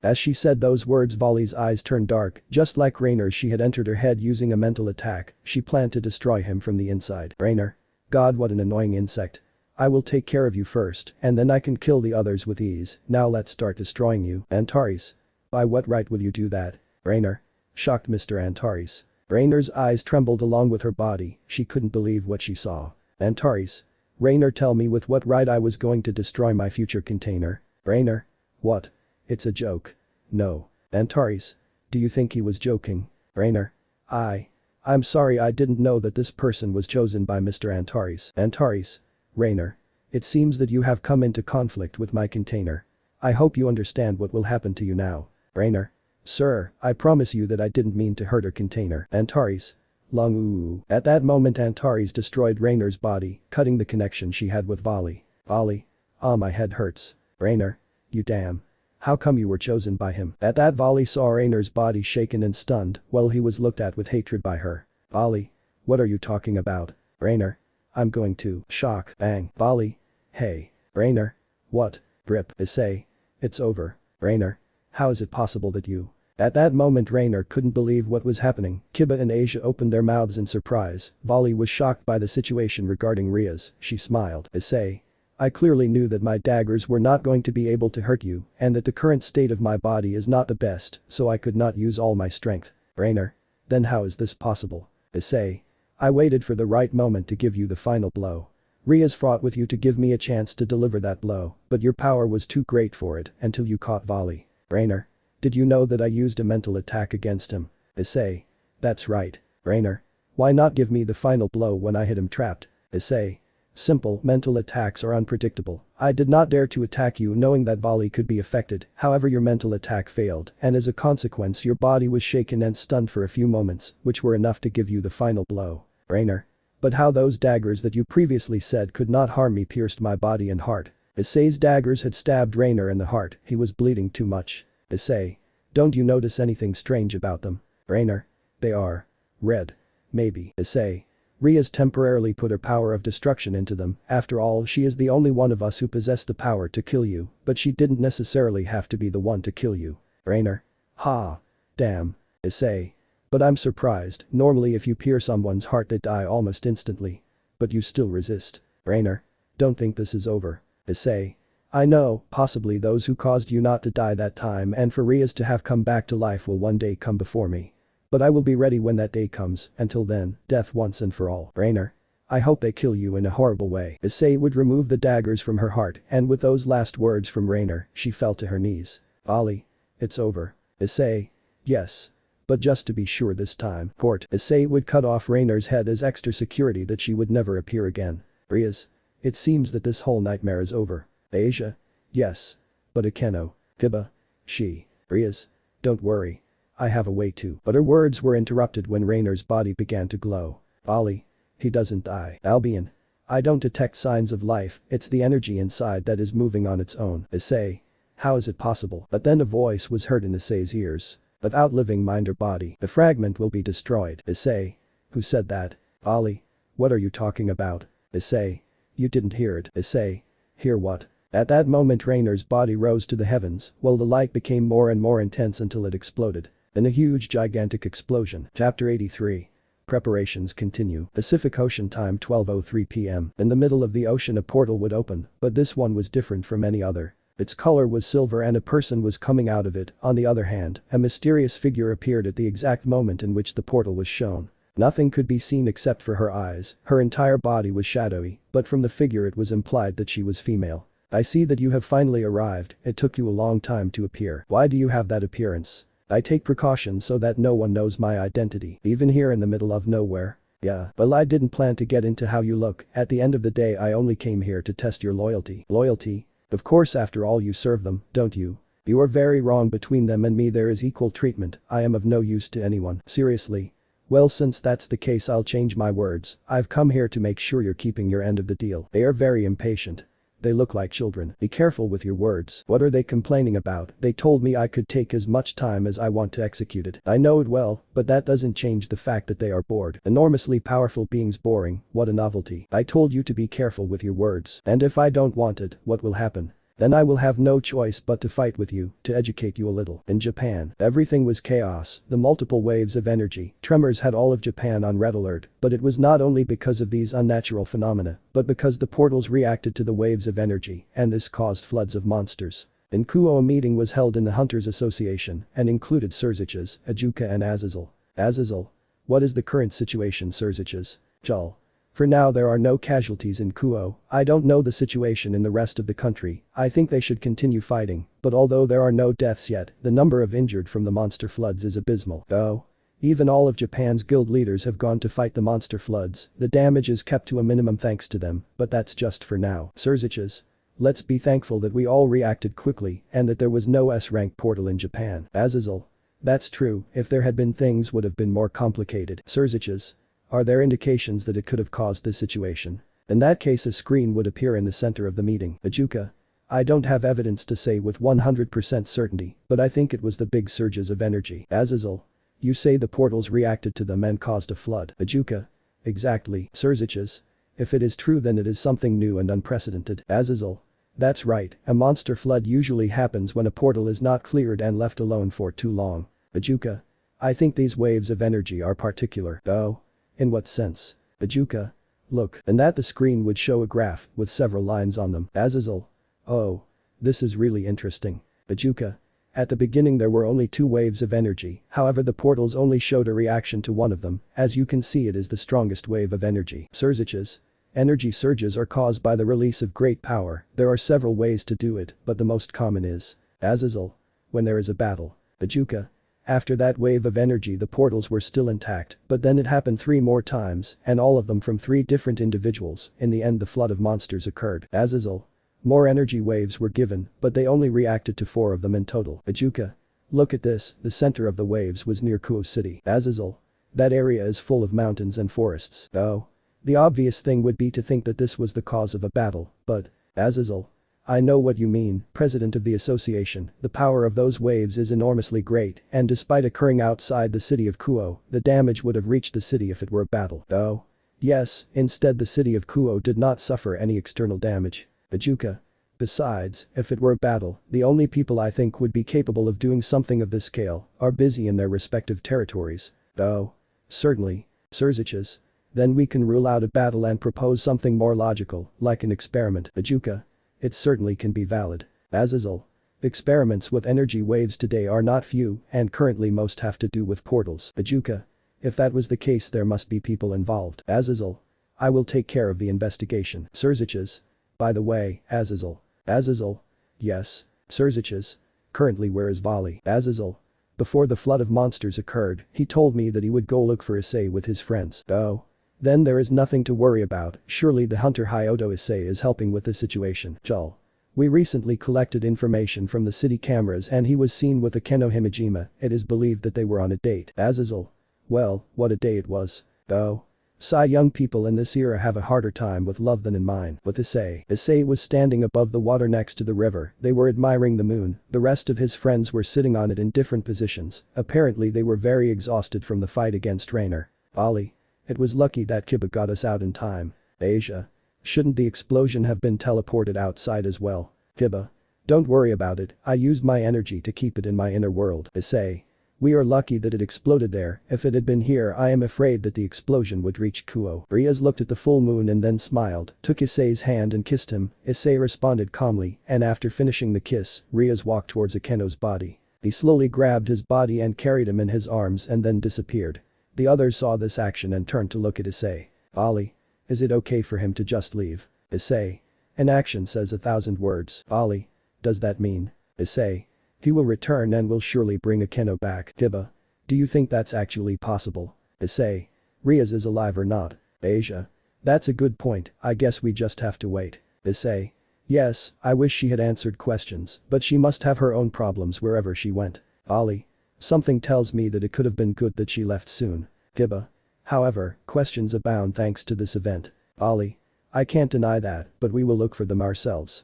As she said those words, Volley's eyes turned dark. Just like Raynor's, she had entered her head using a mental attack. She planned to destroy him from the inside. Raynor. God, what an annoying insect. I will take care of you first, and then I can kill the others with ease. Now let's start destroying you. Antares. By what right will you do that? Raynor. Shocked Mr. Antares. Raynor's eyes trembled along with her body. She couldn't believe what she saw. Antares. Raynor, tell me with what right I was going to destroy my future container. Raynor. What? It's a joke. No. Antares. Do you think he was joking? Raynor. I'm sorry, I didn't know that this person was chosen by Mr. Antares. Antares. Raynor. It seems that you have come into conflict with my container. I hope you understand what will happen to you now. Raynor. Sir, I promise you that I didn't mean to hurt her container. Antares. Long ooh. At that moment Antares destroyed Raynor's body, cutting the connection she had with Volley. Volley. Ah, my head hurts. Raynor. You damn. How come you were chosen by him? At that, Volley saw Raynor's body shaken and stunned while he was looked at with hatred by her. Volley. What are you talking about? Raynor. I'm going to. Shock. Bang. Volley. Hey. Raynor. What? Rip. Issei. It's over. Raynor. How is it possible that you… At that moment Raynor couldn't believe what was happening. Kiba and Asia opened their mouths in surprise. Volley was shocked by the situation regarding Riaz. She smiled. Issei. I clearly knew that my daggers were not going to be able to hurt you and that the current state of my body is not the best, so I could not use all my strength. Raynor. Then how is this possible? Issei. I waited for the right moment to give you the final blow. Riaz fought with you to give me a chance to deliver that blow, but your power was too great for it until you caught Volley. Raynor. Did you know that I used a mental attack against him? Issei. That's right. Raynor. Why not give me the final blow when I had him trapped? Issei. Simple, mental attacks are unpredictable. I did not dare to attack you knowing that Volley could be affected, however your mental attack failed, and as a consequence your body was shaken and stunned for a few moments, which were enough to give you the final blow. Raynor. But how those daggers that you previously said could not harm me pierced my body and heart. Issei's daggers had stabbed Raynor in the heart, he was bleeding too much. Issei. Don't you notice anything strange about them? Raynor. They are red. Maybe. Issei. Riaz temporarily put her power of destruction into them. After all, she is the only one of us who possessed the power to kill you, but she didn't necessarily have to be the one to kill you. Raynor. Ha. Damn. Issei. But I'm surprised, normally if you pierce someone's heart they die almost instantly. But you still resist. Raynor. Don't think this is over. Issei. I know, possibly those who caused you not to die that time and for Riaz to have come back to life will one day come before me. But I will be ready when that day comes, until then, death once and for all. Raynor. I hope they kill you in a horrible way. Issei would remove the daggers from her heart and with those last words from Raynor, she fell to her knees. Volley. It's over. Issei. Yes. But just to be sure this time. Court. Issei would cut off Raynor's head as extra security that she would never appear again. Riaz. It seems that this whole nightmare is over. Asia. Yes. But Akeno. Kiba. She. Riaz. Don't worry. I have a way to. But her words were interrupted when Raynor's body began to glow. Volley. He doesn't die. Albion. I don't detect signs of life, it's the energy inside that is moving on its own. Issei. How is it possible? But then a voice was heard in Issei's ears. Without living mind or body, the fragment will be destroyed. Issei. Who said that? Volley. What are you talking about? Issei. You didn't hear it. Issei. Hear what? At that moment Raynor's body rose to the heavens, while the light became more and more intense until it exploded. In a huge gigantic explosion. Chapter 83. Preparations continue. Pacific Ocean time 12:03 p.m. In the middle of the ocean a portal would open, but this one was different from any other. Its color was silver and a person was coming out of it. On the other hand, a mysterious figure appeared at the exact moment in which the portal was shown. Nothing could be seen except for her eyes, her entire body was shadowy, but from the figure it was implied that she was female. I see that you have finally arrived, it took you a long time to appear. Why do you have that appearance? I take precautions so that no one knows my identity, even here in the middle of nowhere. Yeah, well I didn't plan to get into how you look, at the end of the day I only came here to test your loyalty. Loyalty? Of course after all you serve them, don't you? You are very wrong, between them and me there is equal treatment, I am of no use to anyone. Seriously? Well since that's the case I'll change my words, I've come here to make sure you're keeping your end of the deal. They are very impatient. They look like children. Be careful with your words. What are they complaining about? They told me I could take as much time as I want to execute it. I know it well, but that doesn't change the fact that they are bored. Enormously powerful beings boring, what a novelty. I told you to be careful with your words. And if I don't want it, what will happen? Then I will have no choice but to fight with you, to educate you a little. In Japan, everything was chaos, the multiple waves of energy, tremors had all of Japan on red alert, but it was not only because of these unnatural phenomena, but because the portals reacted to the waves of energy, and this caused floods of monsters. In Kuo, a meeting was held in the Hunters Association and included Surziches, Ajuka and Azazel. Azazel. What is the current situation, Surziches? Jul. For now there are no casualties in Kuo. I don't know the situation in the rest of the country. I think they should continue fighting, but although there are no deaths yet, the number of injured from the monster floods is abysmal. Oh. Even all of Japan's guild leaders have gone to fight the monster floods. The damage is kept to a minimum thanks to them, but that's just for now. Surziches. Let's be thankful that we all reacted quickly and that there was no S-rank portal in Japan. Azazel. That's true, if there had been things would have been more complicated. Surziches. Are there indications that it could have caused this situation? In that case a screen would appear in the center of the meeting. Ajuka. I don't have evidence to say with 100% certainty, but I think it was the big surges of energy. Azazel. You say the portals reacted to them and caused a flood. Ajuka. Exactly. Surziches. If it is true then it is something new and unprecedented. Azazel. That's right, a monster flood usually happens when a portal is not cleared and left alone for too long. Ajuka. I think these waves of energy are particular. Oh. In what sense? Ajuka. Look, and that the screen would show a graph with several lines on them. Azazel. Oh. This is really interesting. Ajuka. At the beginning there were only 2 waves of energy, however the portals only showed a reaction to one of them, as you can see it is the strongest wave of energy. Surziches. Energy surges are caused by the release of great power, there are several ways to do it, but the most common is. Azazel. When there is a battle. Ajuka. After that wave of energy the portals were still intact, but then it happened 3 more times, and all of them from 3 different individuals, in the end the flood of monsters occurred. Azazel. More energy waves were given, but they only reacted to 4 of them in total. Ajuka. Look at this, the center of the waves was near Kuo City. Azazel. That area is full of mountains and forests. Oh. The obvious thing would be to think that this was the cause of a battle, but. Azazel. I know what you mean, president of the association, the power of those waves is enormously great, and despite occurring outside the city of Kuo, the damage would have reached the city if it were a battle. Oh. Yes, instead the city of Kuo did not suffer any external damage. Ajuka. Besides, if it were a battle, the only people I think would be capable of doing something of this scale are busy in their respective territories. Oh. Certainly. Surziches. Then we can rule out a battle and propose something more logical, like an experiment. Ajuka. It certainly can be valid. Azazel. Experiments with energy waves today are not few, and currently most have to do with portals. Ajuka. If that was the case there must be people involved. Azazel. I will take care of the investigation. Surziches. By the way, Azazel. Azazel. Yes. Surziches. Currently where is Vali? Azazel. Before the flood of monsters occurred, he told me that he would go look for Issei with his friends. Oh. Then there is nothing to worry about, surely the hunter Hyodo Issei is helping with the situation. Jul. We recently collected information from the city cameras and he was seen with Akeno Himejima, it is believed that they were on a date. Azazel. Well, what a day it was. Oh. Young people in this era have a harder time with love than in mine. With Issei. Issei was standing above the water next to the river, they were admiring the moon, the rest of his friends were sitting on it in different positions, apparently they were very exhausted from the fight against Rainer. Ali. It was lucky that Kiba got us out in time. Asia. Shouldn't the explosion have been teleported outside as well? Kiba. Don't worry about it, I used my energy to keep it in my inner world. Issei. We are lucky that it exploded there, if it had been here I am afraid that the explosion would reach Kuo. Riaz looked at the full moon and then smiled, took Issei's hand and kissed him, Issei responded calmly, and after finishing the kiss, Riaz walked towards Akeno's body. He slowly grabbed his body and carried him in his arms and then disappeared. The others saw this action and turned to look at Issei. Ali. Is it okay for him to just leave? Issei. An action says 1,000 words. Ali. Does that mean? Issei. He will return and will surely bring Akeno back. Kiba. Do you think that's actually possible? Issei. Riaz is alive or not? Asia. That's a good point, I guess we just have to wait. Issei. Yes, I wish she had answered questions, but she must have her own problems wherever she went. Ali. Something tells me that it could have been good that she left soon. Kiba. However, questions abound thanks to this event. Ali. I can't deny that, but we will look for them ourselves.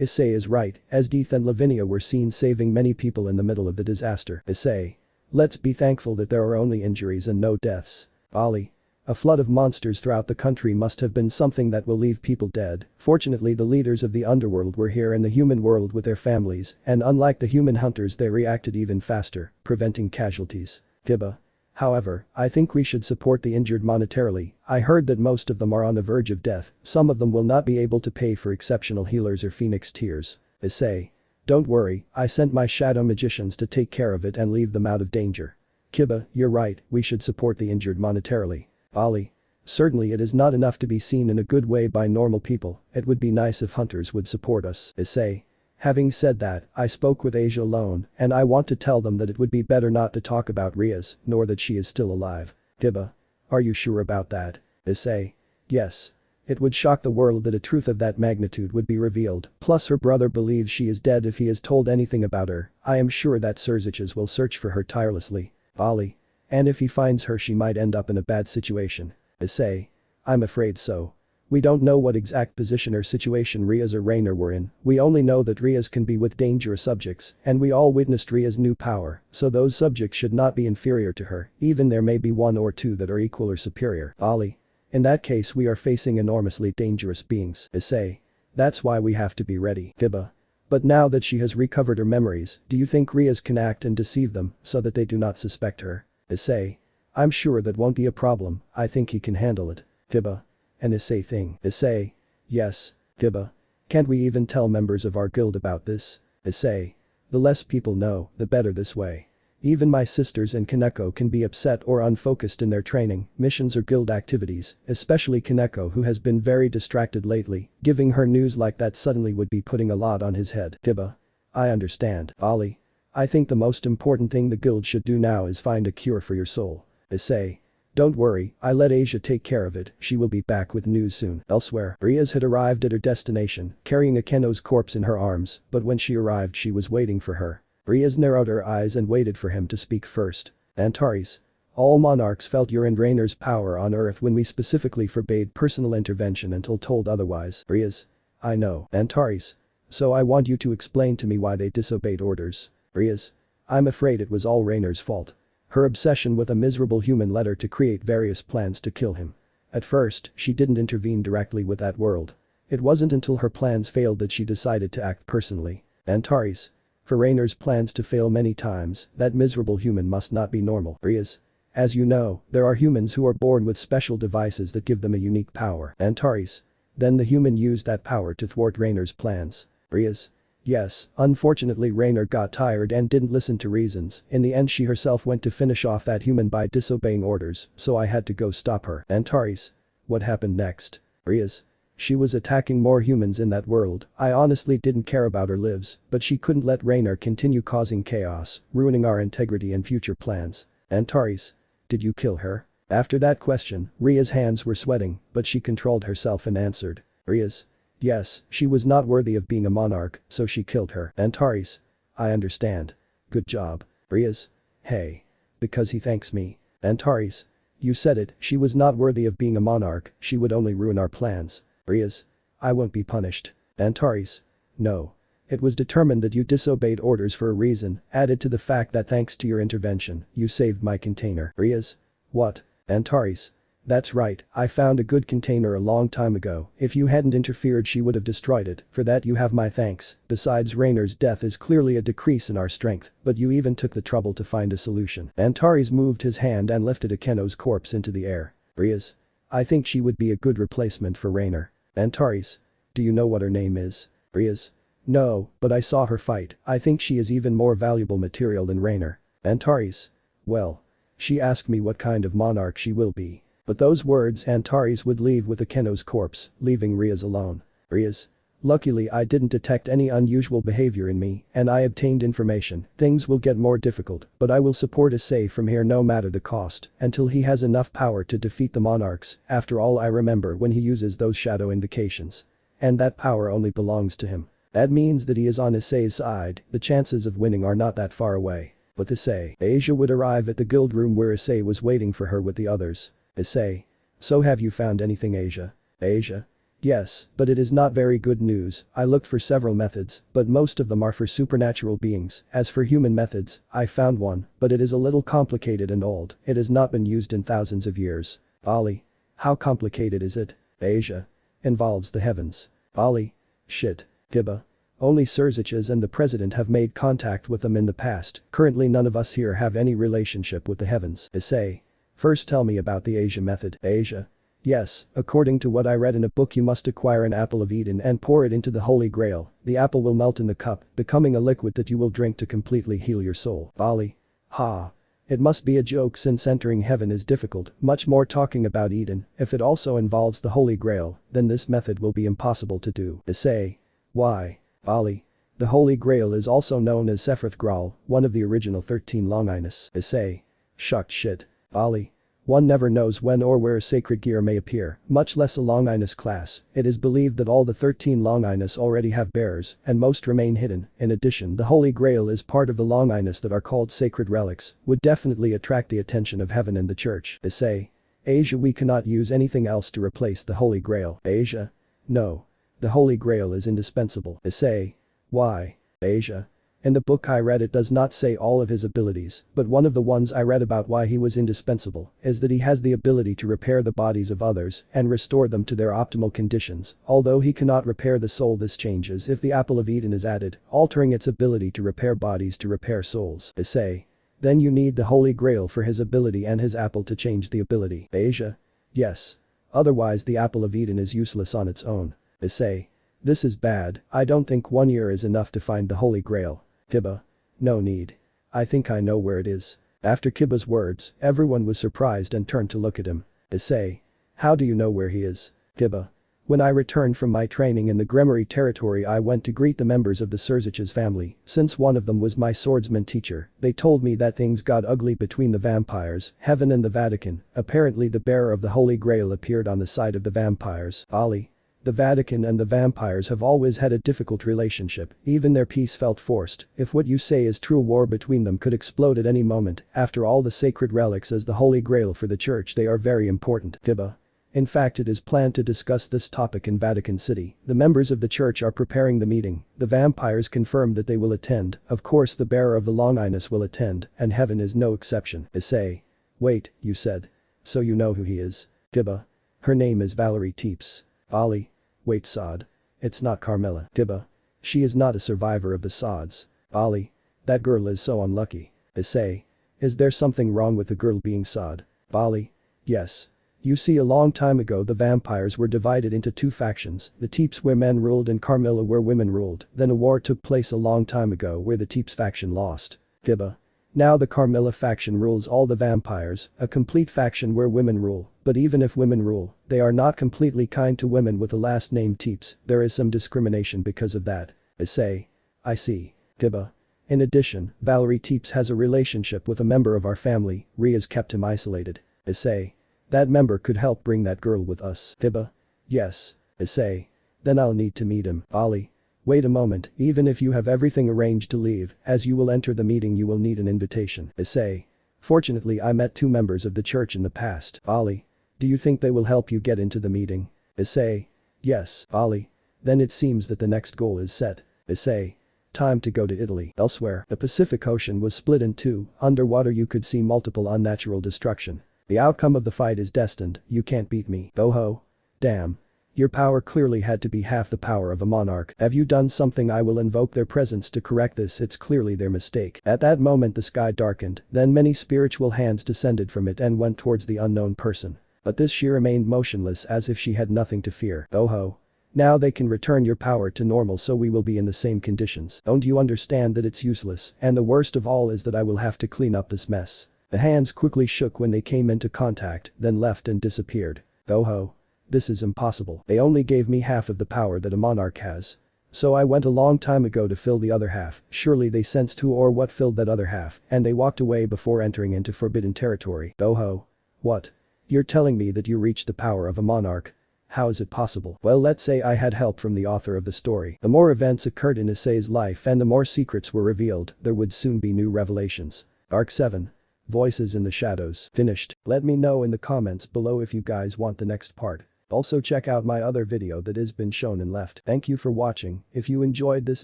Issei is right, as Deeth and Lavinia were seen saving many people in the middle of the disaster. Issei. Let's be thankful that there are only injuries and no deaths. Ali. A flood of monsters throughout the country must have been something that will leave people dead. Fortunately, the leaders of the underworld were here in the human world with their families, and unlike the human hunters, they reacted even faster, preventing casualties. Hiba. However, I think we should support the injured monetarily. I heard that most of them are on the verge of death. Some of them will not be able to pay for exceptional healers or phoenix tears. Issei. Don't worry, I sent my shadow magicians to take care of it and leave them out of danger. Kiba, you're right, we should support the injured monetarily. Ali. Certainly it is not enough to be seen in a good way by normal people, it would be nice if hunters would support us. Issei. Having said that, I spoke with Asia alone, and I want to tell them that it would be better not to talk about Riaz, nor that she is still alive. Kiba. Are you sure about that? Issei. Yes. It would shock the world that a truth of that magnitude would be revealed, plus her brother believes she is dead if he is told anything about her. I am sure that Surziches will search for her tirelessly. Ali. And if he finds her, she might end up in a bad situation. Issei. I'm afraid so. We don't know what exact position or situation Riaz or Rainer were in, we only know that Riaz can be with dangerous subjects, and we all witnessed Riaz's new power, so those subjects should not be inferior to her, even there may be one or two that are equal or superior. Ali. In that case we are facing enormously dangerous beings. Issei. That's why we have to be ready. Hiba. But now that she has recovered her memories, do you think Riaz can act and deceive them so that they do not suspect her? Issei. I'm sure that won't be a problem, I think he can handle it. Hiba. An Issei thing. Issei. Yes. Hiba. Can't we even tell members of our guild about this? Issei. The less people know, the better this way. Even my sisters and Kaneko can be upset or unfocused in their training, missions or guild activities, especially Kaneko who has been very distracted lately, giving her news like that suddenly would be putting a lot on his head. Hiba. I understand. Ali. I think the most important thing the guild should do now is find a cure for your soul. Issei. Don't worry, I let Asia take care of it, she will be back with news soon. Elsewhere, Riaz had arrived at her destination, carrying Akeno's corpse in her arms, but when she arrived she was waiting for her. Riaz narrowed her eyes and waited for him to speak first. Antares. All monarchs felt your and Rainer's power on Earth when we specifically forbade personal intervention until told otherwise. Riaz. I know. Antares. So I want you to explain to me why they disobeyed orders. Riaz. I'm afraid it was all Rainer's fault. Her obsession with a miserable human led her to create various plans to kill him. At first, she didn't intervene directly with that world. It wasn't until her plans failed that she decided to act personally. Antares. For Rainer's plans to fail many times, that miserable human must not be normal. Riaz. As you know, there are humans who are born with special devices that give them a unique power. Antares. Then the human used that power to thwart Rainer's plans. Riaz. Yes, unfortunately Rainer got tired and didn't listen to reasons. In the end she herself went to finish off that human by disobeying orders, so I had to go stop her. Antares. What happened next? Riaz. She was attacking more humans in that world. I honestly didn't care about her lives, but she couldn't let Rainer continue causing chaos, ruining our integrity and future plans. Antares. Did you kill her? After that question, Ria's hands were sweating, but she controlled herself and answered. Riaz. Yes, she was not worthy of being a monarch, so she killed her. Antares. I understand. Good job. Riaz. Hey. Because he thanks me. Antares. You said it, she was not worthy of being a monarch, she would only ruin our plans. Riaz. I won't be punished. Antares. No. It was determined that you disobeyed orders for a reason, added to the fact that thanks to your intervention, you saved my container. Riaz. What? Antares. That's right, I found a good container a long time ago, if you hadn't interfered she would have destroyed it, for that you have my thanks. Besides Rainer's death is clearly a decrease in our strength, but you even took the trouble to find a solution. Antares moved his hand and lifted Akeno's corpse into the air. Riaz. I think she would be a good replacement for Rainer. Antares. Do you know what her name is? Riaz. No, but I saw her fight, I think she is even more valuable material than Rainer. Antares. Well. She asked me what kind of monarch she will be. But those words Antares would leave with Akeno's corpse, leaving Riaz alone. Riaz. Luckily I didn't detect any unusual behavior in me, and I obtained information. Things will get more difficult, but I will support Issei from here no matter the cost, until he has enough power to defeat the monarchs. After all, I remember when he uses those shadow invocations. And that power only belongs to him. That means that he is on Issei's side, the chances of winning are not that far away. With Issei, Asia would arrive at the guild room where Issei was waiting for her with the others. Issei. So have you found anything, Asia? Asia. Yes, but it is not very good news. I looked for several methods, but most of them are for supernatural beings. As for human methods, I found one, but it is a little complicated and old. It has not been used in thousands of years. Ali. How complicated is it? Asia. Involves the heavens. Ali. Shit. Giba. Only Surziches and the president have made contact with them in the past. Currently none of us here have any relationship with the heavens. Issei. First tell me about the Asia method. Asia. Yes, according to what I read in a book, you must acquire an apple of Eden and pour it into the Holy Grail. The apple will melt in the cup, becoming a liquid that you will drink to completely heal your soul. Ali. Ha. It must be a joke since entering heaven is difficult, much more talking about Eden. If it also involves the Holy Grail, then this method will be impossible to do. Issei. Why? Ali. The Holy Grail is also known as Sephiroth Graal, one of the original 13 Longinus. Issei. Shucked shit. Ali. One never knows when or where sacred gear may appear, much less a Longinus class. It is believed that all the 13 Longinus already have bearers, and most remain hidden. In addition, the Holy Grail is part of the Longinus that are called sacred relics, would definitely attract the attention of heaven and the church. Issei. Asia, we cannot use anything else to replace the Holy Grail. Asia. No. The Holy Grail is indispensable. Issei. Why? Asia. In the book I read, it does not say all of his abilities, but one of the ones I read about why he was indispensable is that he has the ability to repair the bodies of others and restore them to their optimal conditions. Although he cannot repair the soul, this changes if the apple of Eden is added, altering its ability to repair bodies to repair souls. Issei. Then you need the Holy Grail for his ability and his apple to change the ability. Asia. Yes. Otherwise the apple of Eden is useless on its own. Issei. This is bad. I don't think 1 year is enough to find the Holy Grail. Kiba. No need. I think I know where it is. After Kiba's words, everyone was surprised and turned to look at him. Issei. How do you know where he is? Kiba. When I returned from my training in the Gremory territory, I went to greet the members of the Surziches family. Since one of them was my swordsman teacher, they told me that things got ugly between the vampires, heaven and the Vatican. Apparently the bearer of the Holy Grail appeared on the side of the vampires. Ali. The Vatican and the vampires have always had a difficult relationship, even their peace felt forced. If what you say is true, a war between them could explode at any moment. After all, the sacred relics as the Holy Grail for the church, they are very important. Kiba. In fact, it is planned to discuss this topic in Vatican City. The members of the church are preparing the meeting. The vampires confirmed that they will attend. Of course the bearer of the Longinus will attend, and heaven is no exception. Issei. Wait, you said. So you know who he is? Kiba. Her name is Valerie Teeps. Ali. Wait, Sod. It's not Carmilla. Kiba. She is not a survivor of the Sods. Ali. That girl is so unlucky. Issei. Is there something wrong with the girl being Sod? Ali. Yes. You see, a long time ago the vampires were divided into two factions, the Teeps where men ruled and Carmilla where women ruled. Then a war took place a long time ago where the Teeps faction lost. Kiba. Now the Carmilla faction rules all the vampires, a complete faction where women rule. But even if women rule, they are not completely kind to women with the last name Teeps. There is some discrimination because of that. Issei. I see. Kiba. In addition, Valerie Teeps has a relationship with a member of our family. Ria's kept him isolated. Issei. That member could help bring that girl with us. Kiba. Yes. Issei. Then I'll need to meet him. Ali. Wait a moment, even if you have everything arranged to leave, as you will enter the meeting you will need an invitation. Issei. Fortunately I met two members of the church in the past. Ali. Do you think they will help you get into the meeting? Issei. Yes. Ali. Then it seems that the next goal is set. Issei. Time to go to Italy. Elsewhere, the Pacific Ocean was split in two. Underwater you could see multiple unnatural destruction. The outcome of the fight is destined. You can't beat me. Oh-ho. Damn. Your power clearly had to be half the power of a monarch. Have you done something? I will invoke their presence to correct this. It's clearly their mistake. At that moment the sky darkened, then many spiritual hands descended from it and went towards the unknown person. But this she remained motionless as if she had nothing to fear. Oh-ho. Now they can return your power to normal, so we will be in the same conditions. Don't you understand that it's useless? And the worst of all is that I will have to clean up this mess. The hands quickly shook when they came into contact, then left and disappeared. Oh-ho. This is impossible. They only gave me half of the power that a monarch has. So I went a long time ago to fill the other half. Surely they sensed who or what filled that other half, and they walked away before entering into forbidden territory. Oh-ho. What? You're telling me that you reached the power of a monarch? How is it possible? Well, let's say I had help from the author of the story. The more events occurred in Issei's life and the more secrets were revealed, there would soon be new revelations. Arc 7. Voices in the Shadows. Finished. Let me know in the comments below if you guys want the next part. Also check out my other video that has been shown and left. Thank you for watching. If you enjoyed this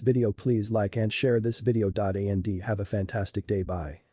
video please like and share this video. And have a fantastic day. Bye.